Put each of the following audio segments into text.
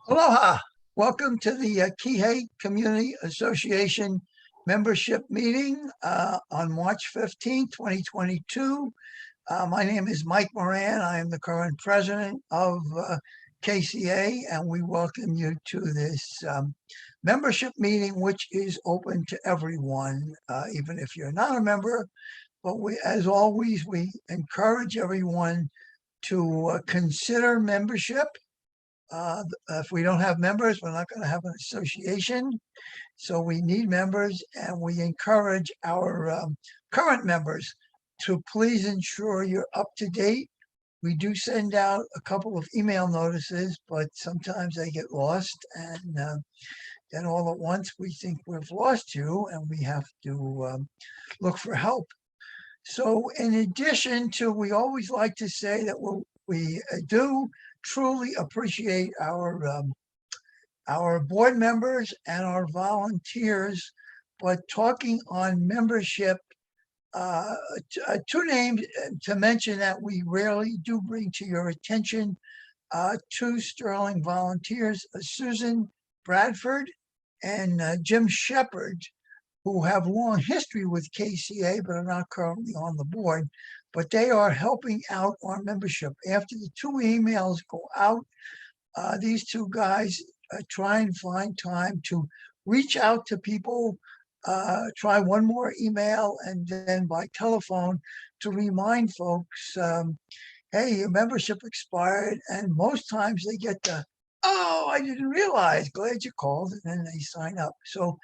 Aloha. Welcome to the Kihei Community Association membership meeting on March 15th, 2022. My name is Mike Moran. I am the current president of KCA, and we welcome you to this membership meeting, which is open to everyone, even if you're not a member. But as always, we encourage everyone to consider membership. If we don't have members, we're not going to have an association. So we need members, and we encourage our current members to please ensure you're up to date. We do send out a couple of email notices, but sometimes they get lost, and then all at once we think we've lost you, and we have to look for help. So in addition to, we always like to say that we do truly appreciate our board members and our volunteers, but talking on membership, two names to mention that we rarely do bring to your attention, two sterling volunteers, Susan Bradford and Jim Shepard, who have long history with KCA but are not currently on the board. But they are helping out our membership. After the two emails go out, these two guys try and find time to reach out to people, try one more email, and then by telephone to remind folks, hey, your membership expired. And most times they get the, oh, I didn't realize, glad you called, and then they sign up. So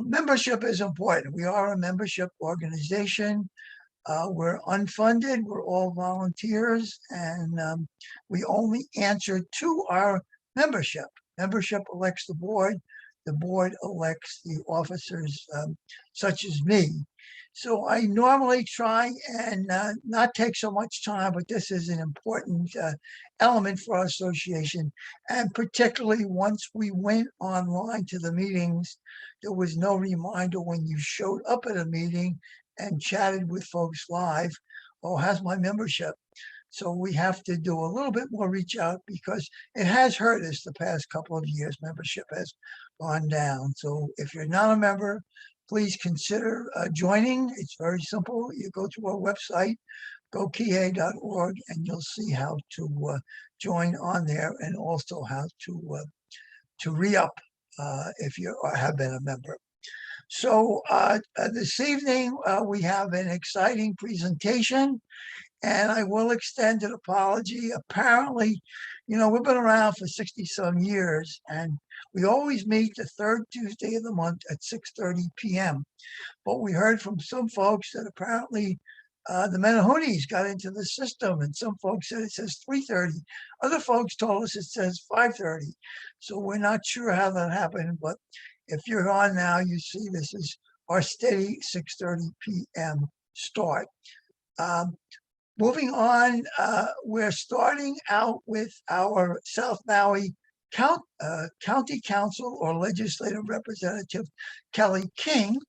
membership is important. We are a membership organization. We're unfunded, we're all volunteers, and we only answer to our membership. Membership elects the board elects the officers such as me. So I normally try and not take so much time, but this is an important element for our association. And particularly once we went online to the meetings, there was no reminder when you showed up at a meeting and chatted with folks live, oh, how's my membership? So we have to do a little bit more reach out because it has hurt us the past couple of years. Membership has gone down. So if you're not a member, please consider joining. It's very simple. You go to our website, gokihei.org, and you'll see how to join on there, and also how to re-up if you have been a member. So this evening, we have an exciting presentation, and I will extend an apology. Apparently, we've been around for 60-some years, and we always meet the third Tuesday of the month at 6:30 p.m. But we heard from some folks that apparently the Menahunis got into the system, and some folks said it says 3:30. Other folks told us it says 5:30. So we're not sure how that happened, but if you're on now, you see this is our steady 6:30 p.m. start. Moving on, we're starting out with our South Maui County Council or Legislative Representative Kelly King.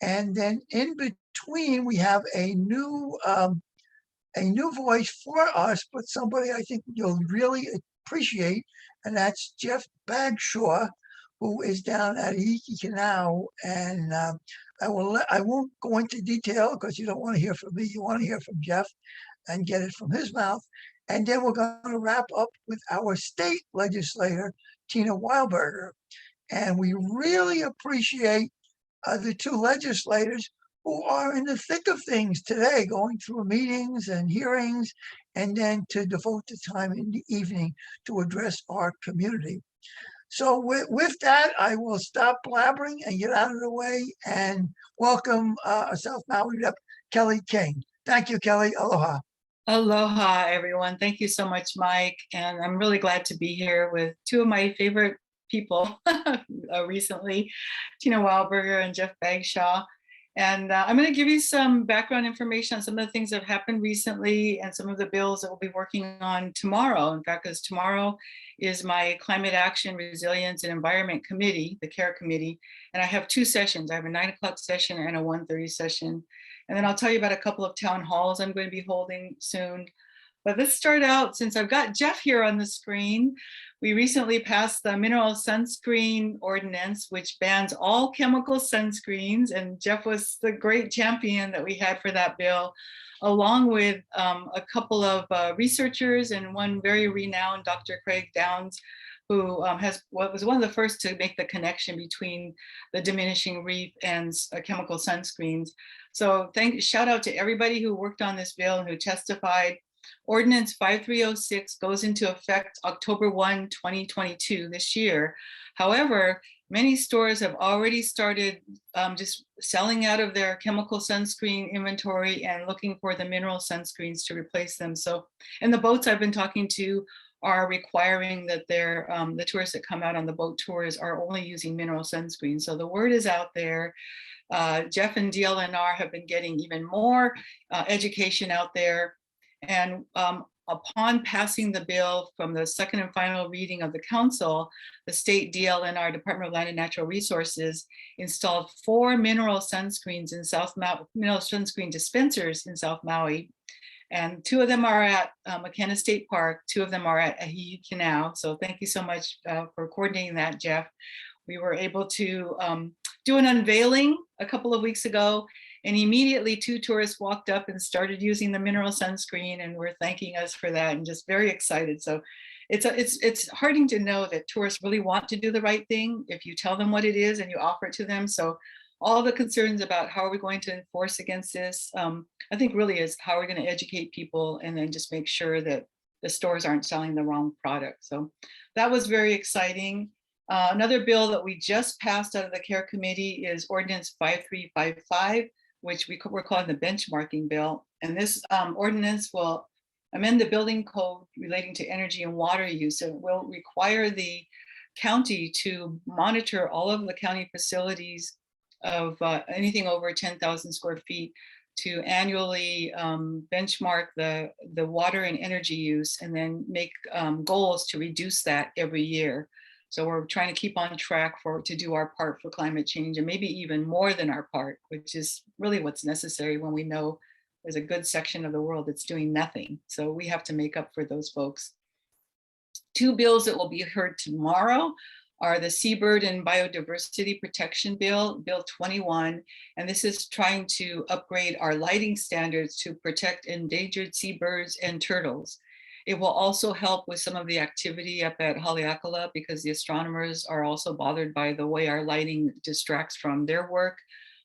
And then in between, we have a new voice for us, but somebody I think you'll really appreciate, and that's Jeff Bagshaw, who is down at Ahihi Kinau. And I won't go into detail because you don't want to hear from me. You want to hear from Jeff and get it from his mouth. And then we're going to wrap up with our state legislator, Tina Wildberger. And we really appreciate the two legislators who are in the thick of things today, going through meetings and hearings, and then to devote the time in the evening to address our community. So with that, I will stop blabbering and get out of the way and welcome South Maui Rep. Kelly King. Thank you, Kelly. Aloha. Aloha, everyone. Thank you so much, Mike. And I'm really glad to be here with two of my favorite people recently, Tina Wildberger and Jeff Bagshaw. And I'm going to give you some background information on some of the things that have happened recently and some of the bills that we'll be working on tomorrow. In fact, because tomorrow is my Climate Action, Resilience, and Environment Committee, the CARE Committee. And I have two sessions. I have a 9 o'clock session and a 1:30 session. And then I'll tell you about a couple of town halls I'm going to be holding soon. But let's start out, since I've got Jeff here on the screen. We recently passed the mineral sunscreen ordinance, which bans all chemical sunscreens. And Jeff was the great champion that we had for that bill, along with a couple of researchers and one very renowned, Dr. Craig Downs, who was one of the first to make the connection between the diminishing reef and chemical sunscreens. So shout out to everybody who worked on this bill and who testified. Ordinance 5306 goes into effect October 1, 2022, this year. However, many stores have already started just selling out of their chemical sunscreen inventory and looking for the mineral sunscreens to replace them. So, and the boats I've been talking to are requiring that the tourists that come out on the boat tours are only using mineral sunscreen. So the word is out there. Jeff and DLNR have been getting even more education out there. And upon passing the bill from the second and final reading of the council, the state DLNR, Department of Land and Natural Resources, installed 4 mineral sunscreens in mineral sunscreen dispensers in South Maui. And 2 of them are at McKenna State Park, 2 of them are at Ahihi Kinau. So thank you so much for coordinating that, Jeff. We were able to do an unveiling a couple of weeks ago, and immediately 2 tourists walked up and started using the mineral sunscreen and were thanking us for that and just very excited. So it's heartening to know that tourists really want to do the right thing if you tell them what it is and you offer it to them. So all the concerns about how are we going to enforce against this, I think really is how we're going to educate people and then just make sure that the stores aren't selling the wrong product. So that was very exciting. Another bill that we just passed out of the CARE committee is Ordinance 5355, which we're calling the benchmarking bill. And this ordinance will amend the building code relating to energy and water use. It will require the county to monitor all of the county facilities of anything over 10,000 square feet to annually benchmark the water and energy use and then make goals to reduce that every year. So we're trying to keep on track to do our part for climate change, and maybe even more than our part, which is really what's necessary when we know there's a good section of the world that's doing nothing. So we have to make up for those folks. 2 bills that will be heard tomorrow are the Seabird and Biodiversity Protection Bill, Bill 21, and this is trying to upgrade our lighting standards to protect endangered seabirds and turtles. It will also help with some of the activity up at Haleakala because the astronomers are also bothered by the way our lighting distracts from their work.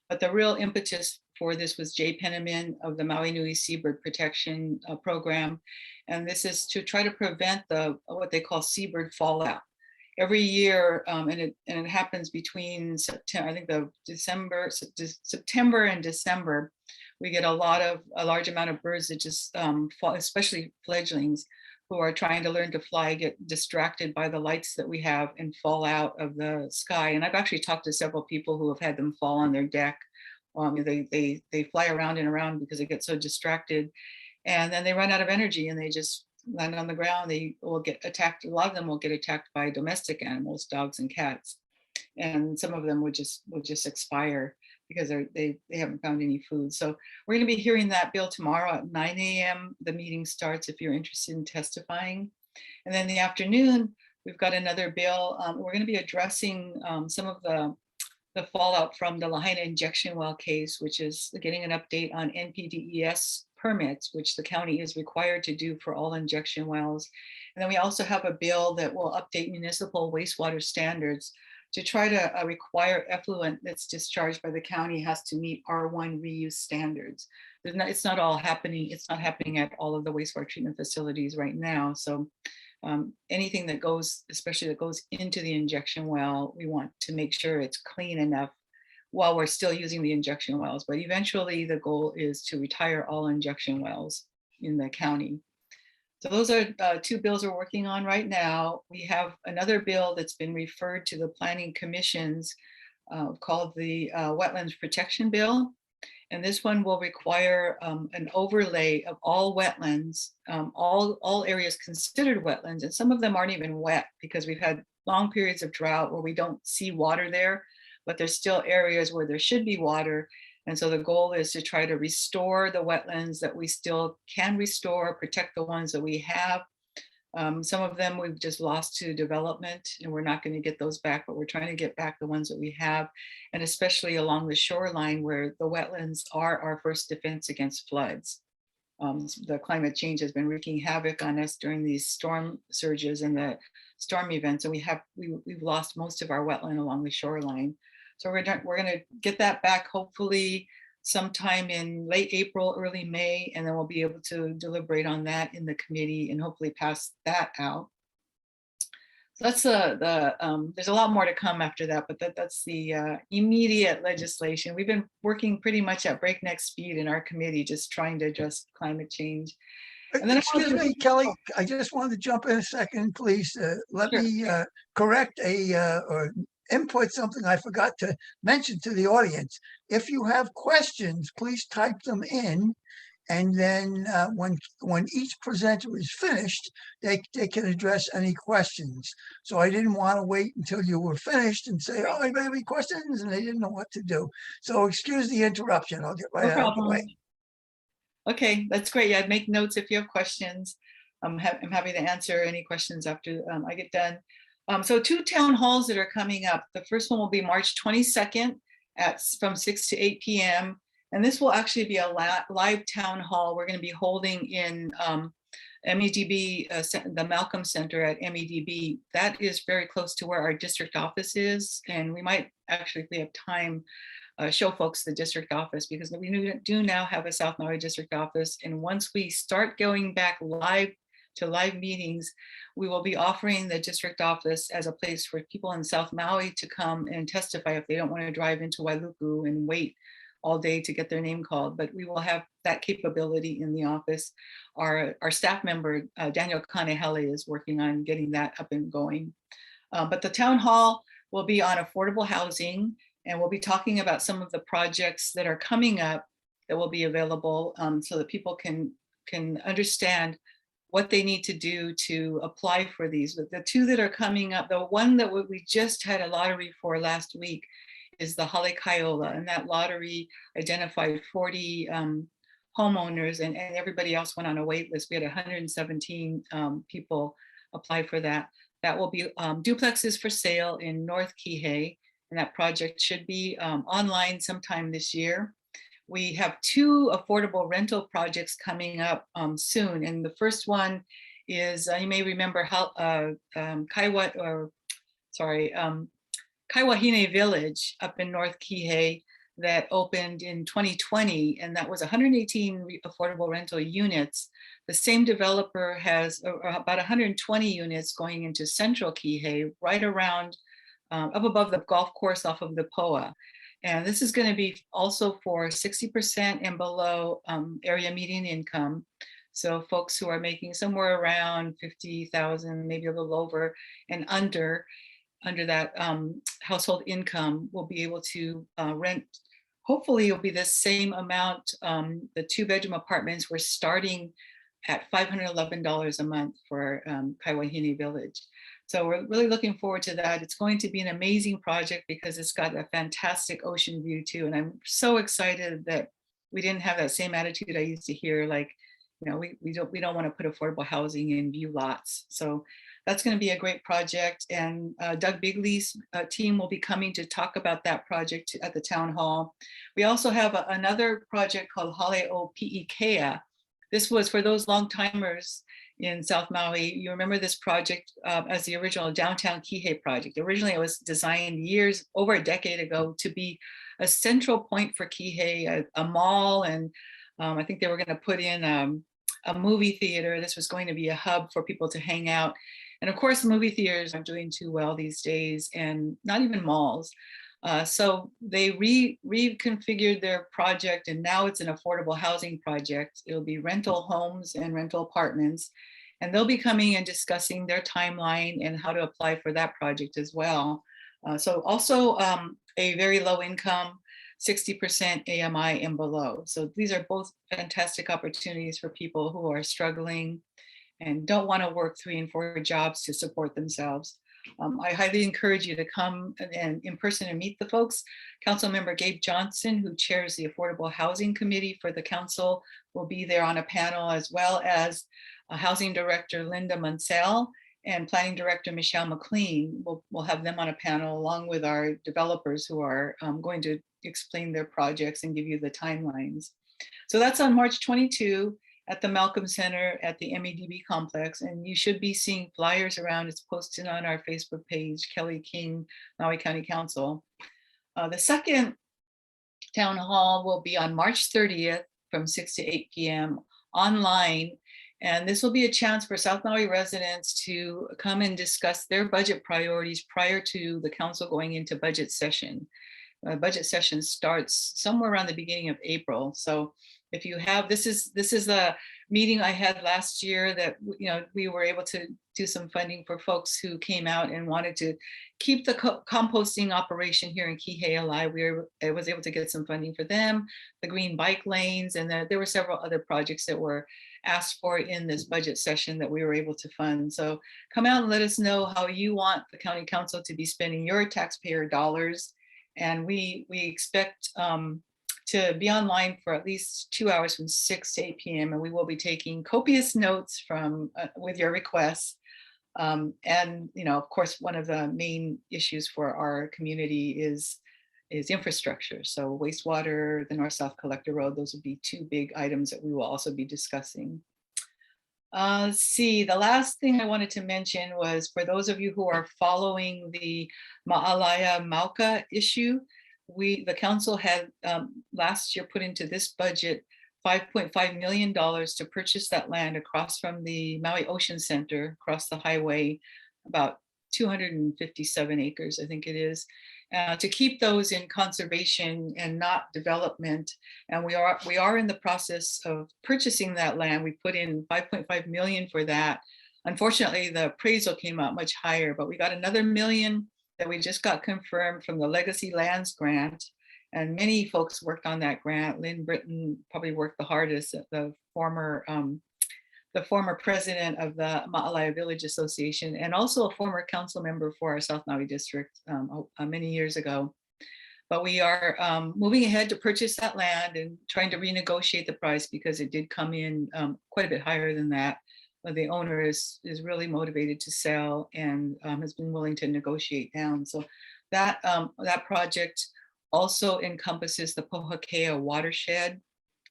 But the real impetus for this was Jay Penniman of the Maui Nui Seabird Protection Program. And this is to try to prevent what they call seabird fallout. Every year, and it happens between September, I think September and December, we get a large amount of birds that just fall, especially fledglings who are trying to learn to fly, get distracted by the lights that we have and fall out of the sky. And I've actually talked to several people who have had them fall on their deck. They fly around and around because they get so distracted, and then they run out of energy and they just land on the ground. They will get attacked. A lot of them will get attacked by domestic animals, dogs and cats, and some of them will just expire because they haven't found any food. So we're going to be hearing that bill tomorrow at 9 a.m. The meeting starts if you're interested in testifying. And then in the afternoon, we've got another bill. We're going to be addressing some of the fallout from the Lahaina injection well case, which is getting an update on NPDES permits, which the county is required to do for all injection wells. And then we also have a bill that will update municipal wastewater standards to try to require effluent that's discharged by the county has to meet R1 reuse standards. It's not all happening. It's not happening at all of the wastewater treatment facilities right now. So anything that goes, especially that goes into the injection well, we want to make sure it's clean enough while we're still using the injection wells. But eventually the goal is to retire all injection wells in the county. So those are 2 bills we're working on right now. We have another bill that's been referred to the planning commissions called the Wetlands Protection Bill. And this one will require an overlay of all wetlands, all areas considered wetlands. And some of them aren't even wet because we've had long periods of drought where we don't see water there, but there's still areas where there should be water. And so the goal is to try to restore the wetlands that we still can restore, protect the ones that we have. Some of them we've just lost to development and we're not going to get those back, but we're trying to get back the ones that we have. And especially along the shoreline where the wetlands are our first defense against floods. The climate change has been wreaking havoc on us during these storm surges and the storm events. And we've lost most of our wetland along the shoreline. So we're going to get that back hopefully sometime in late April, early May, and then we'll be able to deliberate on that in the committee and hopefully pass that out. So that's there's a lot more to come after that, but that's the immediate legislation. We've been working pretty much at breakneck speed in our committee, just trying to address climate change. And then Excuse me, Kelly, I just wanted to jump in a second, please. Let Sure. me correct or input something I forgot to mention to the audience. If you have questions, please type them in. And then when each presenter is finished, they can address any questions. So I didn't want to wait until you were finished and say, oh, anybody have any questions? And they didn't know what to do. So excuse the interruption. I'll get right No out of the way. problem. Okay, that's great. Yeah, make notes if you have questions. I'm happy to answer any questions after I get done. So 2 town halls that are coming up. The first one will be March 22nd from 6 to 8 p.m. And this will actually be a live town hall. We're going to be holding in MEDB, the Malcolm Center at MEDB. That is very close to where our district office is. And we might actually, if we have time, show folks the district office because we do now have a South Maui district office. And once we start going back live meetings, we will be offering the district office as a place for people in South Maui to come and testify if they don't want to drive into Wailuku and wait all day to get their name called, but we will have that capability in the office. Our staff member, Daniel Kanehele, is working on getting that up and going. But the town hall will be on affordable housing, and we'll be talking about some of the projects that are coming up that will be available so that people can understand what they need to do to apply for these. But the 2 that are coming up, the one that we just had a lottery for last week is the Hale Kaiola, and that lottery identified 40 homeowners and everybody else went on a wait list. We had 117 people apply for that. That will be duplexes for sale in North Kihei, and that project should be online sometime this year. We have 2 affordable rental projects coming up soon, and the first one is you may remember how Kaiwahine Village up in North Kihei that opened in 2020, and that was 118 affordable rental units. The same developer has about 120 units going into Central Kihei, right around up above the golf course off of the POA. And this is going to be also for 60% and below area median income. So folks who are making somewhere around 50,000, maybe a little over, and under that household income will be able to rent. Hopefully it'll be the same amount. The 2-bedroom apartments were starting at $511 a month for Kaiwahine Village. So we're really looking forward to that. It's going to be an amazing project because it's got a fantastic ocean view too. And I'm so excited that we didn't have that same attitude I used to hear, like, you know, we don't want to put affordable housing in view lots. So that's going to be a great project. And Doug Bigley's team will be coming to talk about that project at the town hall. We also have another project called Hale Pi'ikea. This was for those long timers in South Maui. You remember this project as the original Downtown Kihei project. Originally, it was designed over a decade ago to be a central point for Kihei, a mall, and I think they were going to put in a movie theater. This was going to be a hub for people to hang out. And of course, movie theaters aren't doing too well these days, and not even malls. So they reconfigured their project, and now it's an affordable housing project. It'll be rental homes and rental apartments, and they'll be coming and discussing their timeline and how to apply for that project as well. So also a very low income, 60% AMI and below. So these are both fantastic opportunities for people who are struggling and don't want to work 3 and 4 jobs to support themselves. I highly encourage you to come and in person and meet the folks. Councilmember Gabe Johnson, who chairs the Affordable Housing Committee for the council, will be there on a panel, as well as Housing Director Linda Munsell and Planning Director Michelle McLean. We'll have them on a panel along with our developers who are going to explain their projects and give you the timelines. So that's on March 22 at the Malcolm Center at the MEDB complex, and you should be seeing flyers around. It's posted on our Facebook page, Kelly King, Maui County Council. The second town hall will be on March 30th from 6 to 8 p.m. online. And this will be a chance for South Maui residents to come and discuss their budget priorities prior to the council going into budget session. Budget session starts somewhere around the beginning of April. So if you have, this is a meeting I had last year that, you know, we were able to do some funding for folks who came out and wanted to keep the composting operation here in Kihei alive. I was able to get some funding for them, the green bike lanes, and there were several other projects that were asked for in this budget session that we were able to fund. So come out and let us know how you want the county council to be spending your taxpayer dollars. And we expect to be online for at least 2 hours from 6 to 8 p.m. And we will be taking copious notes from with your requests. And, you know, of course, one of the main issues for our community is infrastructure. So wastewater, the North-South Collector Road, those would be two big items that we will also be discussing. Let's see, the last thing I wanted to mention was for those of you who are following the Ma'alaya Mauka issue, the council had last year put into this budget $5.5 million to purchase that land across from the Maui Ocean Center, across the highway, about 257 acres, I think it is, to keep those in conservation and not development. And we are in the process of purchasing that land. We put in 5.5 million for that. Unfortunately, the appraisal came out much higher, but we got another million that we just got confirmed from the Legacy Lands grant. And many folks worked on that grant. Lynn Britton probably worked the hardest, the former president of the Ma'alaya Village Association, and also a former council member for our South Maui district many years ago. But we are moving ahead to purchase that land and trying to renegotiate the price because it did come in quite a bit higher than that. But the owner is really motivated to sell and has been willing to negotiate down. So that project also encompasses the Pohakea watershed.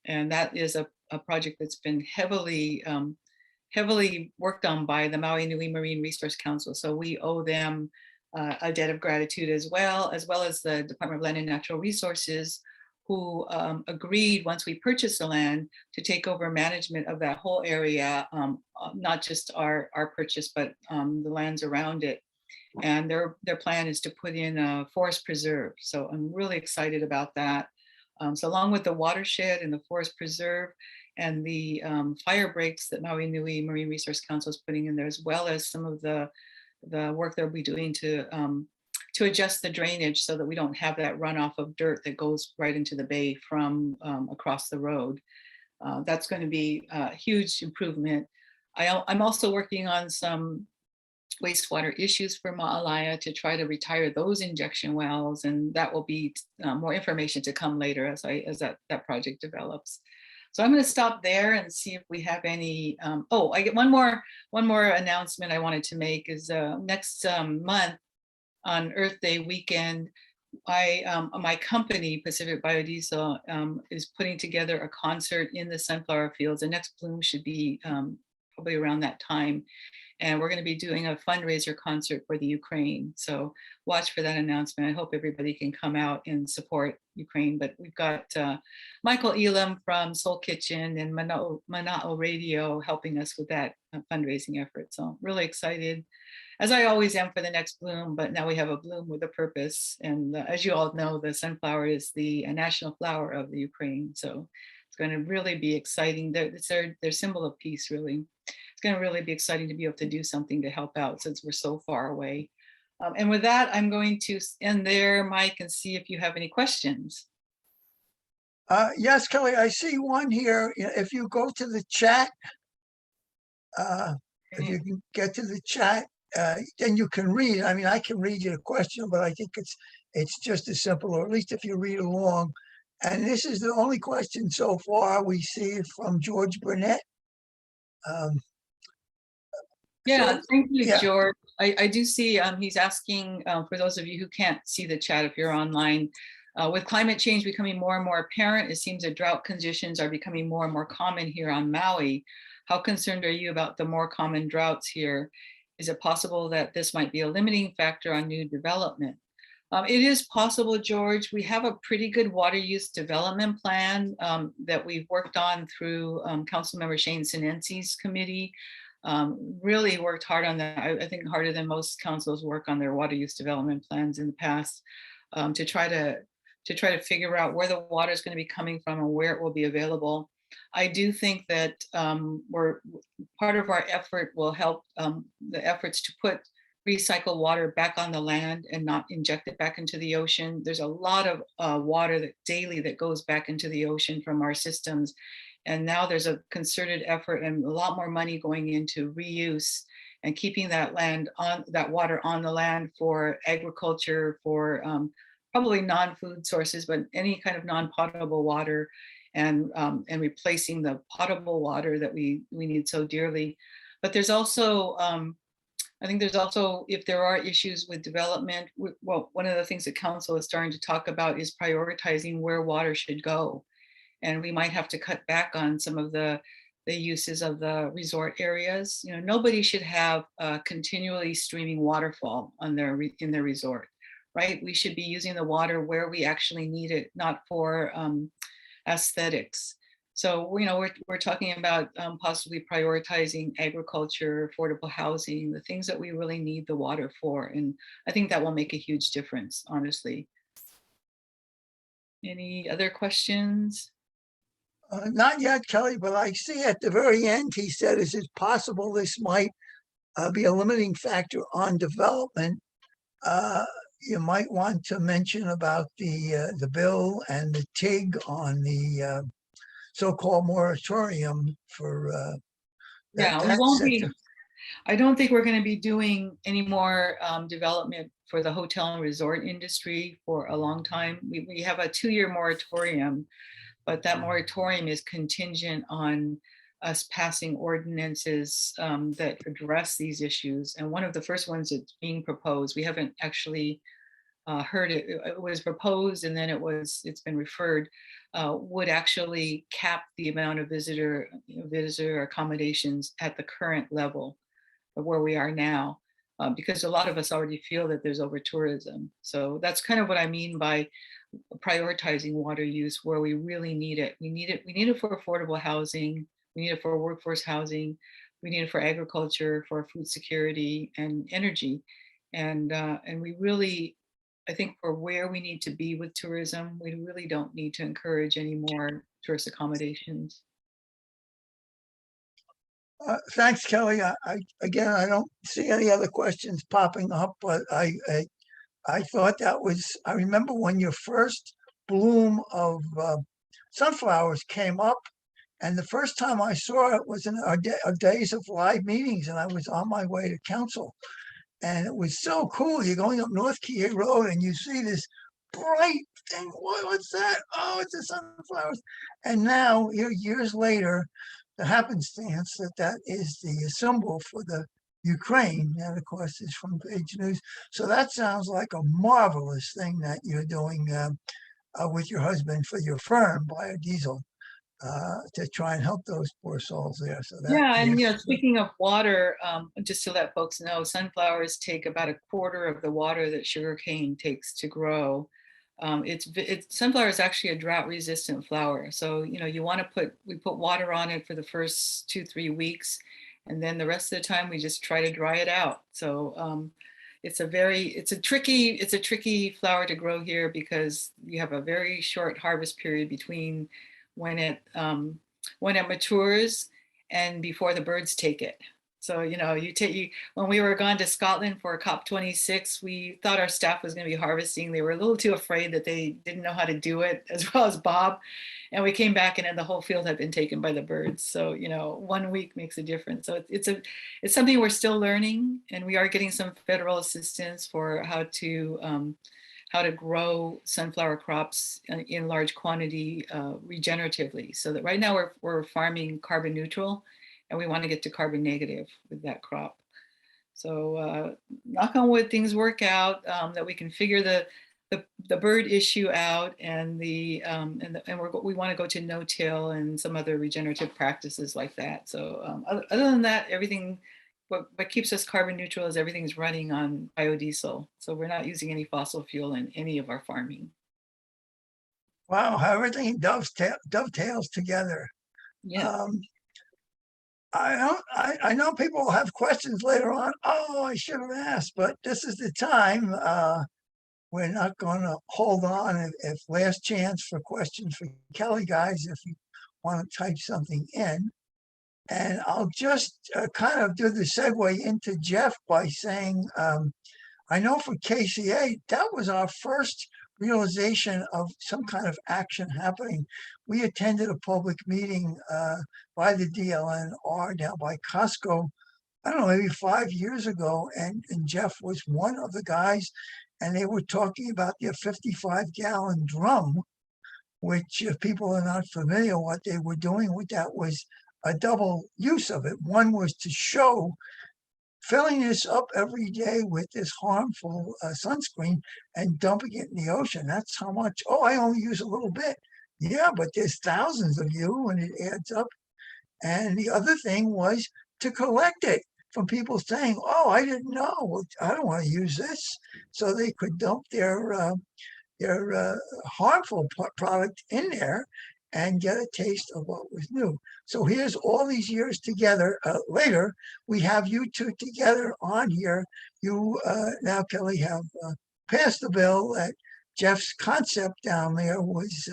And that is a project that's been heavily worked on by the Maui Nui Marine Resource Council. So we owe them a debt of gratitude as well as the Department of Land and Natural Resources, who agreed once we purchased the land to take over management of that whole area, not just our purchase, but the lands around it. And their plan is to put in a forest preserve. So I'm really excited about that. So along with the watershed and the forest preserve and the fire breaks that Maui Nui Marine Resource Council is putting in there, as well as some of the work they'll be doing to adjust the drainage so that we don't have that runoff of dirt that goes right into the bay from across the road. That's going to be a huge improvement. I'm also working on some wastewater issues for Ma'alaya to try to retire those injection wells, and that will be more information to come later as that project develops. So I'm going to stop there and see if we have any. I get one more announcement I wanted to make is next month on Earth Day weekend, my company Pacific Biodiesel is putting together a concert in the sunflower fields. The next bloom should be probably around that time. And we're going to be doing a fundraiser concert for the Ukraine. So watch for that announcement. I hope everybody can come out and support Ukraine. But we've got Michael Elam from Soul Kitchen and Mana'o Radio helping us with that fundraising effort. So really excited, as I always am, for the next bloom. But now we have a bloom with a purpose. And as you all know, the sunflower is the national flower of the Ukraine. So it's going to really be exciting. It's their symbol of peace, really. It's going to really be exciting to be able to do something to help out since we're so far away. And with that, I'm going to end there, Mike, and see if you have any questions. Yes, Kelly, I see one here. If you go to the chat, if you can get to the chat, then you can read. I mean, I can read you the question, but I think it's just as simple, or at least if you read along. And this is the only question so far we see from George Burnett. Yeah, So, thank you, yeah, George. I do see he's asking, for those of you who can't see the chat if you're online, with climate change becoming more and more apparent, it seems that drought conditions are becoming more and more common here on Maui. How concerned are you about the more common droughts here? Is it possible that this might be a limiting factor on new development? It is possible, George. We have a pretty good water use development plan that we've worked on through Councilmember Shane Sinensi's committee. Really worked hard on that. I think harder than most councils work on their water use development plans in the past, to try to figure out where the water is going to be coming from and where it will be available. I do think that we're part of our effort will help the efforts to put recycled water back on the land and not inject it back into the ocean. There's a lot of water that daily that goes back into the ocean from our systems. And now there's a concerted effort and a lot more money going into reuse and keeping that water on the land for agriculture, for probably non-food sources, but any kind of non-potable water, and replacing the potable water that we need so dearly. But there's also, I think there's also, if there are issues with development, well, one of the things that council is starting to talk about is prioritizing where water should go. And we might have to cut back on some of the uses of the resort areas. You know, nobody should have a continually streaming waterfall on in their resort, right? We should be using the water where we actually need it, not for aesthetics. So, you know, we're talking about possibly prioritizing agriculture, affordable housing, the things that we really need the water for. And I think that will make a huge difference, honestly. Any other questions? not yet, Kelly, but I see at the very end, he said, is it possible this might be a limiting factor on development? You might want to mention about the bill and the TIG on the so-called moratorium for Yeah, we that won't sector. be, I don't think we're going to be doing any more development for the hotel and resort industry for a long time. We have a 2-year moratorium, but that moratorium is contingent on us passing ordinances that address these issues. And one of the first ones that's being proposed, we haven't actually heard it. It was proposed and then it's been referred, would actually cap the amount of visitor accommodations at the current level of where we are now, because a lot of us already feel that there's over tourism. So that's kind of what I mean by prioritizing water use where we really need it. We need it for affordable housing. We need it for workforce housing. We need it for agriculture, for food security and energy. And we really, I think for where we need to be with tourism, we really don't need to encourage any more tourist accommodations. Thanks, Kelly. Again, I don't see any other questions popping up, but I thought that was, I remember when your first bloom of sunflowers came up, and the first time I saw it was in our days of live meetings, and I was on my way to council. And it was so cool. You're going up North Key Road and you see this bright thing. What's that? Oh, it's the sunflowers. And now, years later, the happenstance that is the symbol for the Ukraine. And of course, is from Page News. So that sounds like a marvelous thing that you're doing with your husband for your firm, biodiesel, to try and help those poor souls there. So that Yeah, and is, speaking of water, just to let folks know, sunflowers take about a quarter of the water that sugarcane takes to grow. Sunflower is actually a drought-resistant flower. So we put water on it for the first 2-3 weeks, and then the rest of the time we just try to dry it out. So it's a tricky flower to grow here because you have a very short harvest period between when it matures and before the birds take it. So, when we were gone to Scotland for COP26, we thought our staff was going to be harvesting. They were a little too afraid that they didn't know how to do it, as well as Bob. And we came back and then the whole field had been taken by the birds. So, 1 week makes a difference. So it's something we're still learning, and we are getting some federal assistance for how to grow sunflower crops in large quantity regeneratively. So that right now we're farming carbon neutral, and we want to get to carbon negative with that crop. So knock on wood, things work out, that we can figure the bird issue out, and we want to go to no-till and some other regenerative practices like that. So other than that, everything, what keeps us carbon neutral is everything's running on biodiesel. So we're not using any fossil fuel in any of our farming. Wow, how everything dovetails together. Yeah. I know people will have questions later on. Oh, I should have asked, but this is the time. We're not going to hold on. If last chance for questions for Kelly, guys, if you want to type something in. And I'll just kind of do the segue into Jeff by saying, I know for KCA, that was our first realization of some kind of action happening. We attended a public meeting by the DLNR down by Costco, I don't know, maybe 5 years ago. And Jeff was one of the guys, and they were talking about their 55-gallon drum, which if people are not familiar, what they were doing with that was a double use of it. One was to show filling this up every day with this harmful sunscreen and dumping it in the ocean. That's how much. Oh, I only use a little bit. Yeah, but there's thousands of you and it adds up. And the other thing was to collect it from people saying, oh, I didn't know. Well, I don't want to use this. So they could dump their harmful product in there and get a taste of what was new. So here's all these years together. Later, we have you two together on here. You now, Kelly, have passed the bill that Jeff's concept down there was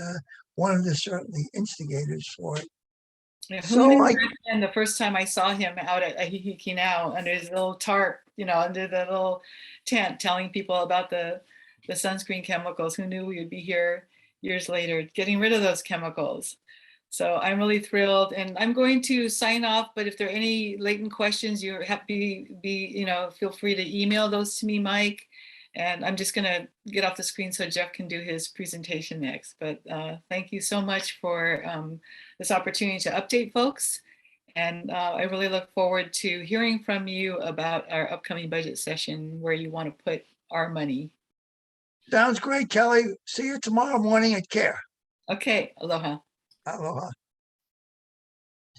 one of the certainly instigators for it. Yeah, who So knew I, back then, the first time I saw him out at Ahihi Kinau under his little tarp, under the little tent, telling people about the sunscreen chemicals. Who knew we would be here years later getting rid of those chemicals? So I'm really thrilled, and I'm going to sign off. But if there are any latent questions, you're happy feel free to email those to me, Mike. And I'm just going to get off the screen so Jeff can do his presentation next. But thank you so much for this opportunity to update folks. And I really look forward to hearing from you about our upcoming budget session, where you want to put our money. sounds great, Kelly. See you tomorrow morning at CARE. Okay, aloha. Aloha.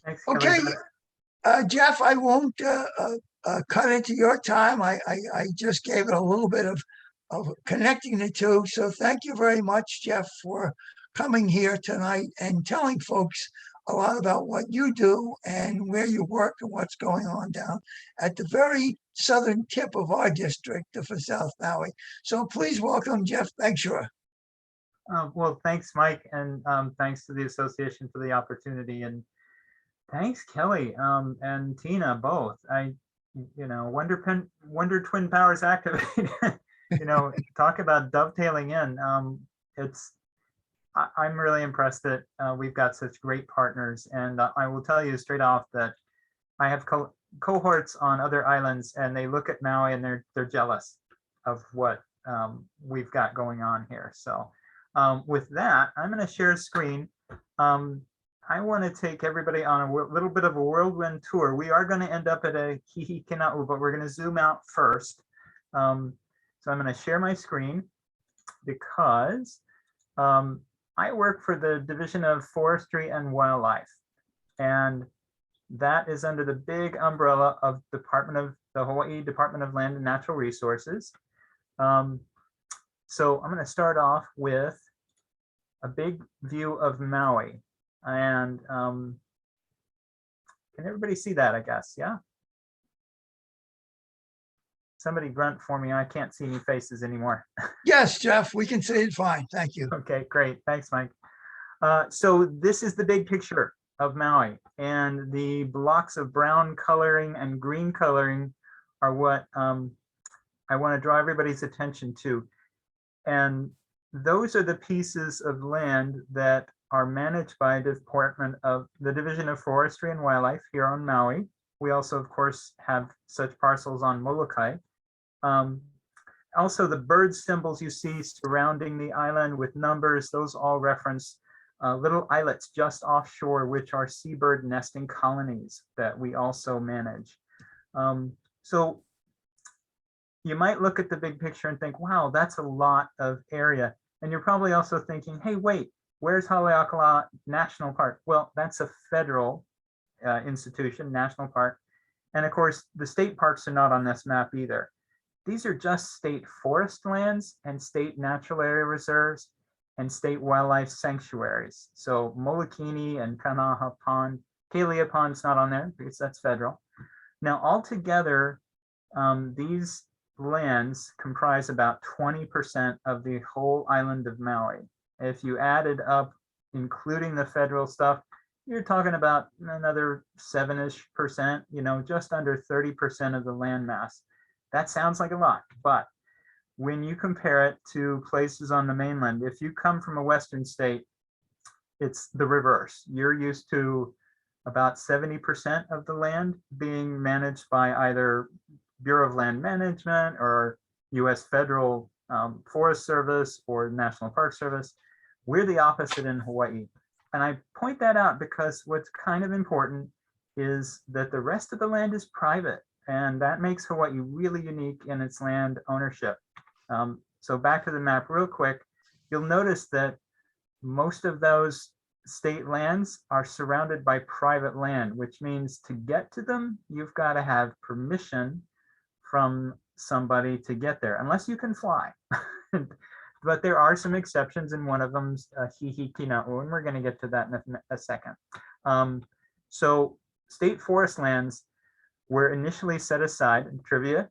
Thanks, Okay, Kelly. Jeff, I won't cut into your time. I just gave it a little bit of connecting the two. So thank you very much, Jeff, for coming here tonight and telling folks a lot about what you do and where you work and what's going on down at the very southern tip of our district for South Maui. So please welcome Jeff Bagshaw. Well, thanks, Mike, and thanks to the association for the opportunity, and thanks, Kelly and Tina, both. Wonder Twin Powers activated. Talk about dovetailing in. I'm really impressed that we've got such great partners, and I will tell you straight off that I have cohorts on other islands, and they look at Maui and they're jealous of what we've got going on here. So with that, I'm going to share a screen. I want to take everybody on a little bit of a whirlwind tour. We are going to end up at Ahihi Kinau, but we're going to zoom out first. So I'm going to share my screen because I work for the Division of Forestry and Wildlife, and that is under the big umbrella of the Hawaii Department of Land and Natural Resources. So I'm going to start off with a big view of Maui. And can everybody see that, I guess? Yeah. Somebody grunt for me. I can't see any faces anymore. Yes, Jeff, we can see it fine. Thank you. Okay, great. Thanks, Mike. So this is the big picture. of Maui. And the blocks of brown coloring and green coloring are what I want to draw everybody's attention to. And those are the pieces of land that are managed by the Division of Forestry and Wildlife here on Maui. We also, of course, have such parcels on Molokai. Also, the bird symbols you see surrounding the island with numbers, those all reference little islets just offshore, which are seabird nesting colonies that we also manage. So you might look at the big picture and think, wow, that's a lot of area. And you're probably also thinking, hey, wait, where's Haleakala National Park? Well, that's a federal institution, national park. And of course, the state parks are not on this map either. These are just state forest lands and state natural area reserves and state wildlife sanctuaries. So Molokini and Kanaha Pond, Kalia Pond's not on there because that's federal. Now, altogether, these lands comprise about 20% of the whole island of Maui. If you added up, including the federal stuff, you're talking about another 7-ish%, just under 30% of the land mass. That sounds like a lot, but when you compare it to places on the mainland, if you come from a Western state, it's the reverse. You're used to about 70% of the land being managed by either Bureau of Land Management or US Federal Forest Service or National Park Service. We're the opposite in Hawaii. And I point that out because what's kind of important is that the rest of the land is private. And that makes Hawaii really unique in its land ownership. So back to the map real quick, you'll notice that most of those state lands are surrounded by private land, which means to get to them, you've got to have permission from somebody to get there, unless you can fly. But there are some exceptions, and one of them's Ahihi Kinau, and we're going to get to that in a second. So state forest lands were initially set aside in trivia.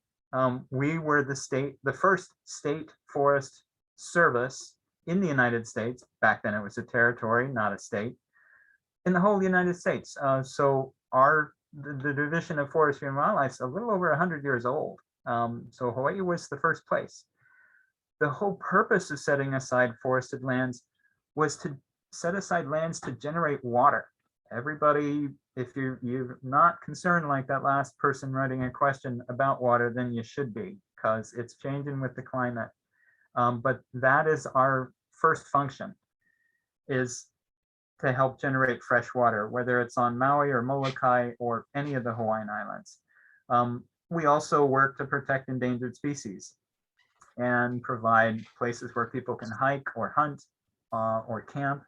We were the first state forest service in the United States. Back then it was a territory, not a state, in the whole United States. So the Division of Forestry and Wildlife is a little over 100 years old. So Hawaii was the first place. The whole purpose of setting aside forested lands was to set aside lands to generate water. Everybody, if you're not concerned like that last person writing a question about water, then you should be, because it's changing with the climate. But that is our first function, is to help generate fresh water, whether it's on Maui or Molokai or any of the Hawaiian Islands. We also work to protect endangered species and provide places where people can hike or hunt or camp.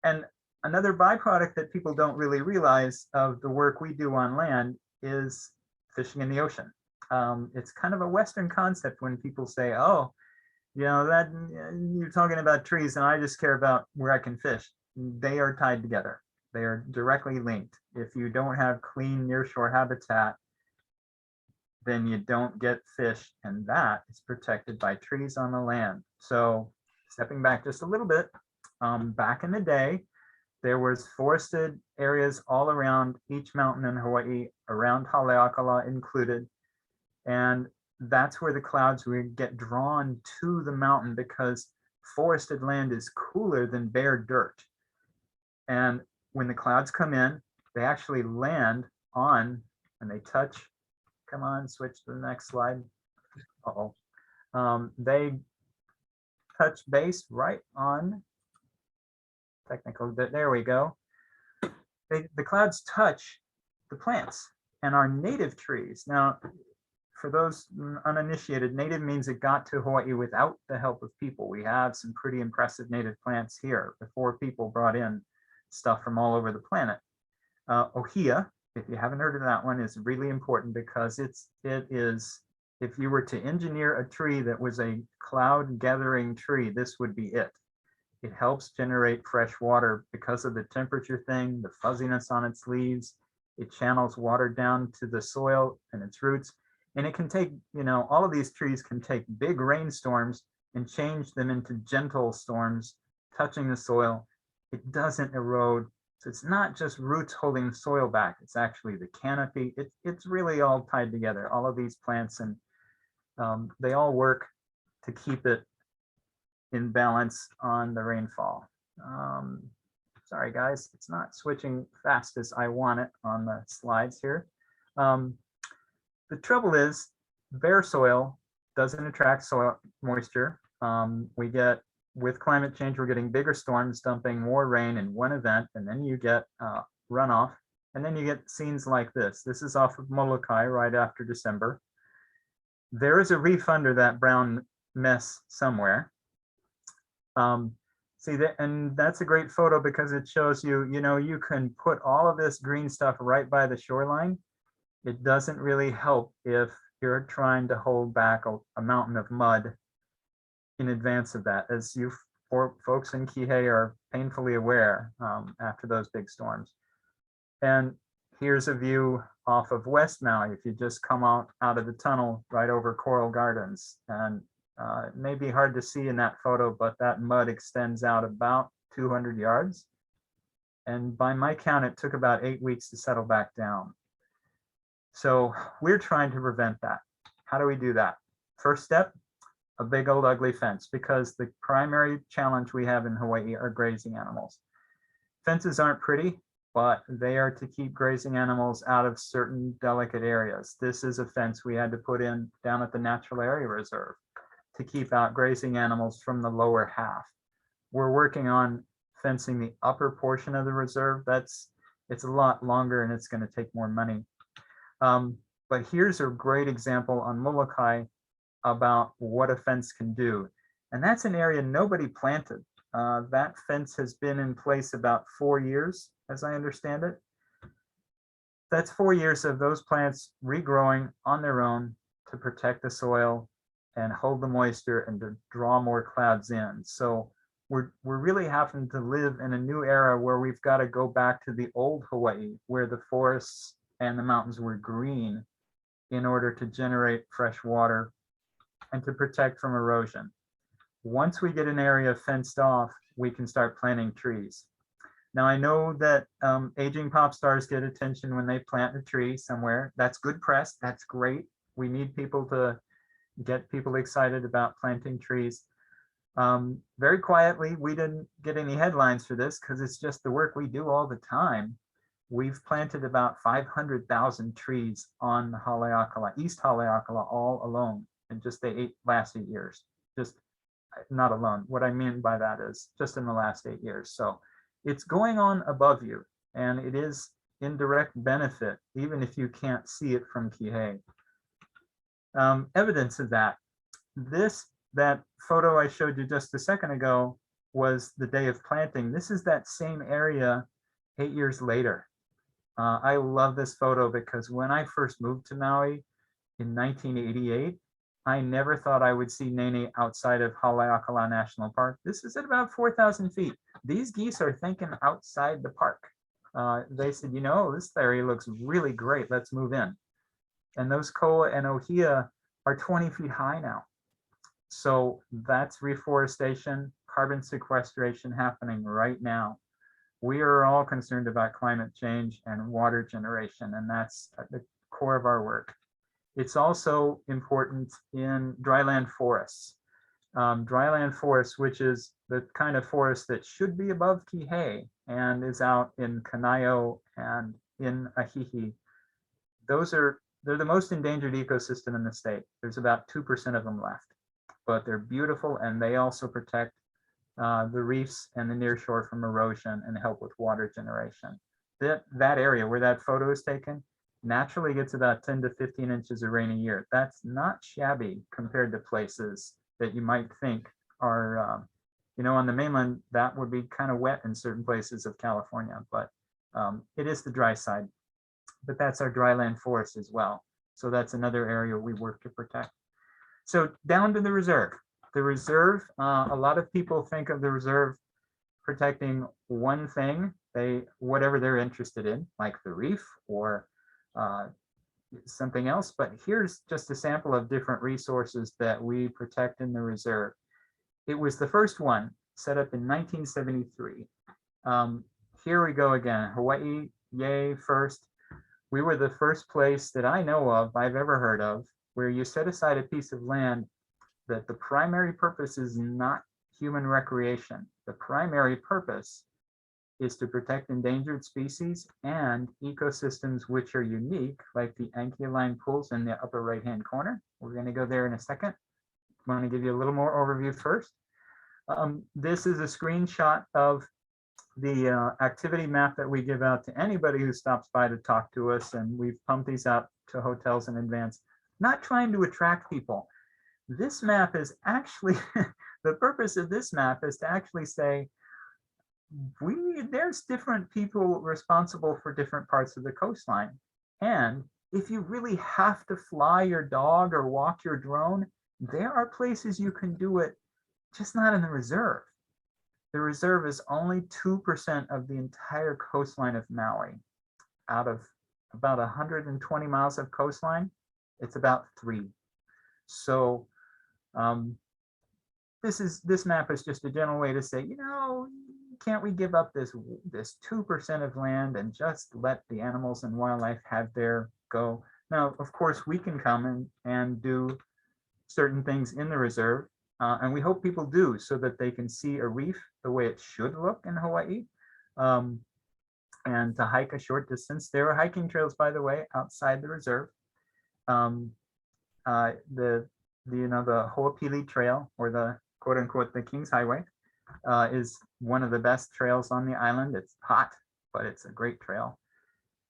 And another byproduct that people don't really realize of the work we do on land is fishing in the ocean. It's kind of a Western concept when people say, oh, that you're talking about trees and I just care about where I can fish. They are tied together. They are directly linked. If you don't have clean nearshore habitat, then you don't get fish, and that is protected by trees on the land. So stepping back just a little bit, back in the day, there was forested areas all around each mountain in Hawaii, around Haleakala included. And that's where the clouds would get drawn to the mountain, because forested land is cooler than bare dirt. And when the clouds come in, they actually land on, and they touch, come on, switch to the next slide. They touch base right on, technical, there we go. The clouds touch the plants and our native trees. Now, for those uninitiated, native means it got to Hawaii without the help of people. We have some pretty impressive native plants here before people brought in stuff from all over the planet. Ohia, if you haven't heard of that one, is really important because it is, if you were to engineer a tree that was a cloud gathering tree, this would be it. It helps generate fresh water because of the temperature thing, the fuzziness on its leaves. It channels water down to the soil and its roots. And it can take, all of these trees can take big rainstorms and change them into gentle storms, touching the soil. It doesn't erode. So it's not just roots holding the soil back, it's actually the canopy. It's really all tied together, all of these plants, and they all work to keep it in balance on the rainfall. Sorry guys, it's not switching fast as I want it on the slides here. The trouble is bare soil doesn't attract soil moisture. With climate change, we're getting bigger storms dumping more rain in one event, and then you get runoff, and then you get scenes like this. This is off of Molokai right after December. There is a reef under that brown mess somewhere. See that, and that's a great photo because it shows you, you can put all of this green stuff right by the shoreline. It doesn't really help if you're trying to hold back a mountain of mud in advance of that, as you folks in Kihei are painfully aware after those big storms. And here's a view off of West Maui. If you just come out of the tunnel right over Coral Gardens, and it may be hard to see in that photo, but that mud extends out about 200 yards. And by my count, it took about 8 weeks to settle back down. So we're trying to prevent that. How do we do that? First step, a big old ugly fence, because the primary challenge we have in Hawaii are grazing animals. Fences aren't pretty, but they are to keep grazing animals out of certain delicate areas. This is a fence we had to put in down at the Natural Area Reserve to keep out grazing animals from the lower half. We're working on fencing the upper portion of the reserve. It's a lot longer and it's going to take more money. But here's a great example on Molokai about what a fence can do. And that's an area nobody planted. That fence has been in place about 4 years, as I understand it. That's 4 years of those plants regrowing on their own to protect the soil and hold the moisture and to draw more clouds in. So we're really having to live in a new era where we've got to go back to the old Hawaii, where the forests and the mountains were green in order to generate fresh water and to protect from erosion. Once we get an area fenced off, we can start planting trees. Now I know that aging pop stars get attention when they plant a tree somewhere. That's good press, that's great. We need people to get people excited about planting trees. Very quietly, we didn't get any headlines for this because it's just the work we do all the time. We've planted about 500,000 trees on Haleakala, East Haleakala, all alone in just the last 8 years. Just not alone. What I mean by that is just in the last 8 years. So it's going on above you, and it is in direct benefit, even if you can't see it from Kihei. Evidence of that. That photo I showed you just a second ago was the day of planting. This is that same area 8 years later. I love this photo because when I first moved to Maui in 1988, I never thought I would see Nene outside of Haleakala National Park. This is at about 4,000 feet. These geese are thinking outside the park. They said, this area looks really great. Let's move in. And those koa and ohia are 20 feet high now. So that's reforestation, carbon sequestration happening right now. We are all concerned about climate change and water generation, and that's at the core of our work. It's also important in dryland forests. Dryland forests, which is the kind of forest that should be above Kihei and is out in Kanaio and in Ahihi. They're the most endangered ecosystem in the state. There's about 2% of them left, but they're beautiful, and they also protect the reefs and the nearshore from erosion and help with water generation. That area where that photo is taken naturally gets about 10 to 15 inches of rain a year. That's not shabby compared to places that you might think are, on the mainland, that would be kind of wet in certain places of California, but it is the dry side. But that's our dryland forest as well. So that's another area we work to protect. So down to the reserve. The reserve, a lot of people think of the reserve protecting one thing, whatever they're interested in, like the reef or something else. But here's just a sample of different resources that we protect in the reserve. It was the first one set up in 1973. here we go again. Hawaii, yay, first. We were the first place that I know of, I've ever heard of, where you set aside a piece of land that the primary purpose is not human recreation. The primary purpose is to protect endangered species and ecosystems which are unique, like the ankyline pools in the upper right-hand corner. We're going to go there in a second. I want to give you a little more overview first. This is a screenshot of the activity map that we give out to anybody who stops by to talk to us, and we've pumped these out to hotels in advance, not trying to attract people. This map is actually, the purpose of this map is to actually say, there's different people responsible for different parts of the coastline. And if you really have to fly your dog or walk your drone, there are places you can do it, just not in the reserve. The reserve is only 2% of the entire coastline of Maui. Out of about 120 miles of coastline, it's about 3. So this map is just a general way to say, can't we give up this 2% of land and just let the animals and wildlife have their go? Now, of course, we can come and do certain things in the reserve, and we hope people do, so that they can see a reef the way it should look in Hawaii, and to hike a short distance. There are hiking trails, by the way, outside the reserve. The Ho'opili Trail, or the quote unquote the King's Highway, is one of the best trails on the island. It's hot, but it's a great trail.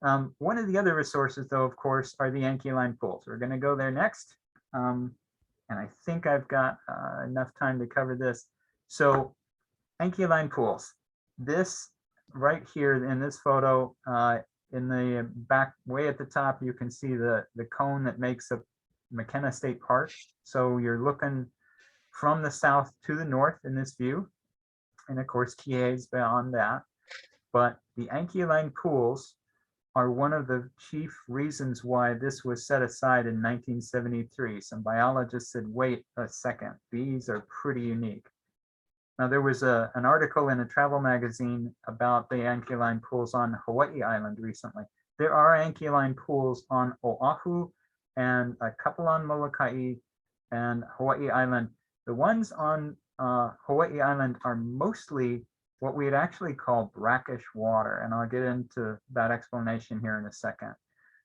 One of the other resources, though, of course, are the ankyline pools. We're going to go there next. And I think I've got enough time to cover this. So ankyline pools. This right here in this photo, in the back way at the top, you can see the cone that makes up McKenna State Park. So you're looking from the south to the north in this view. And of course, KCA is beyond that. But the ankyline pools are one of the chief reasons why this was set aside in 1973. Some biologists said, wait a second, these are pretty unique. Now, there was an article in a travel magazine about the ankyline pools on Hawaii Island recently. There are ankyline pools on Oahu and a couple on Molokai and Hawaii Island. The ones on Hawaii Island are mostly what we'd actually call brackish water, and I'll get into that explanation here in a second.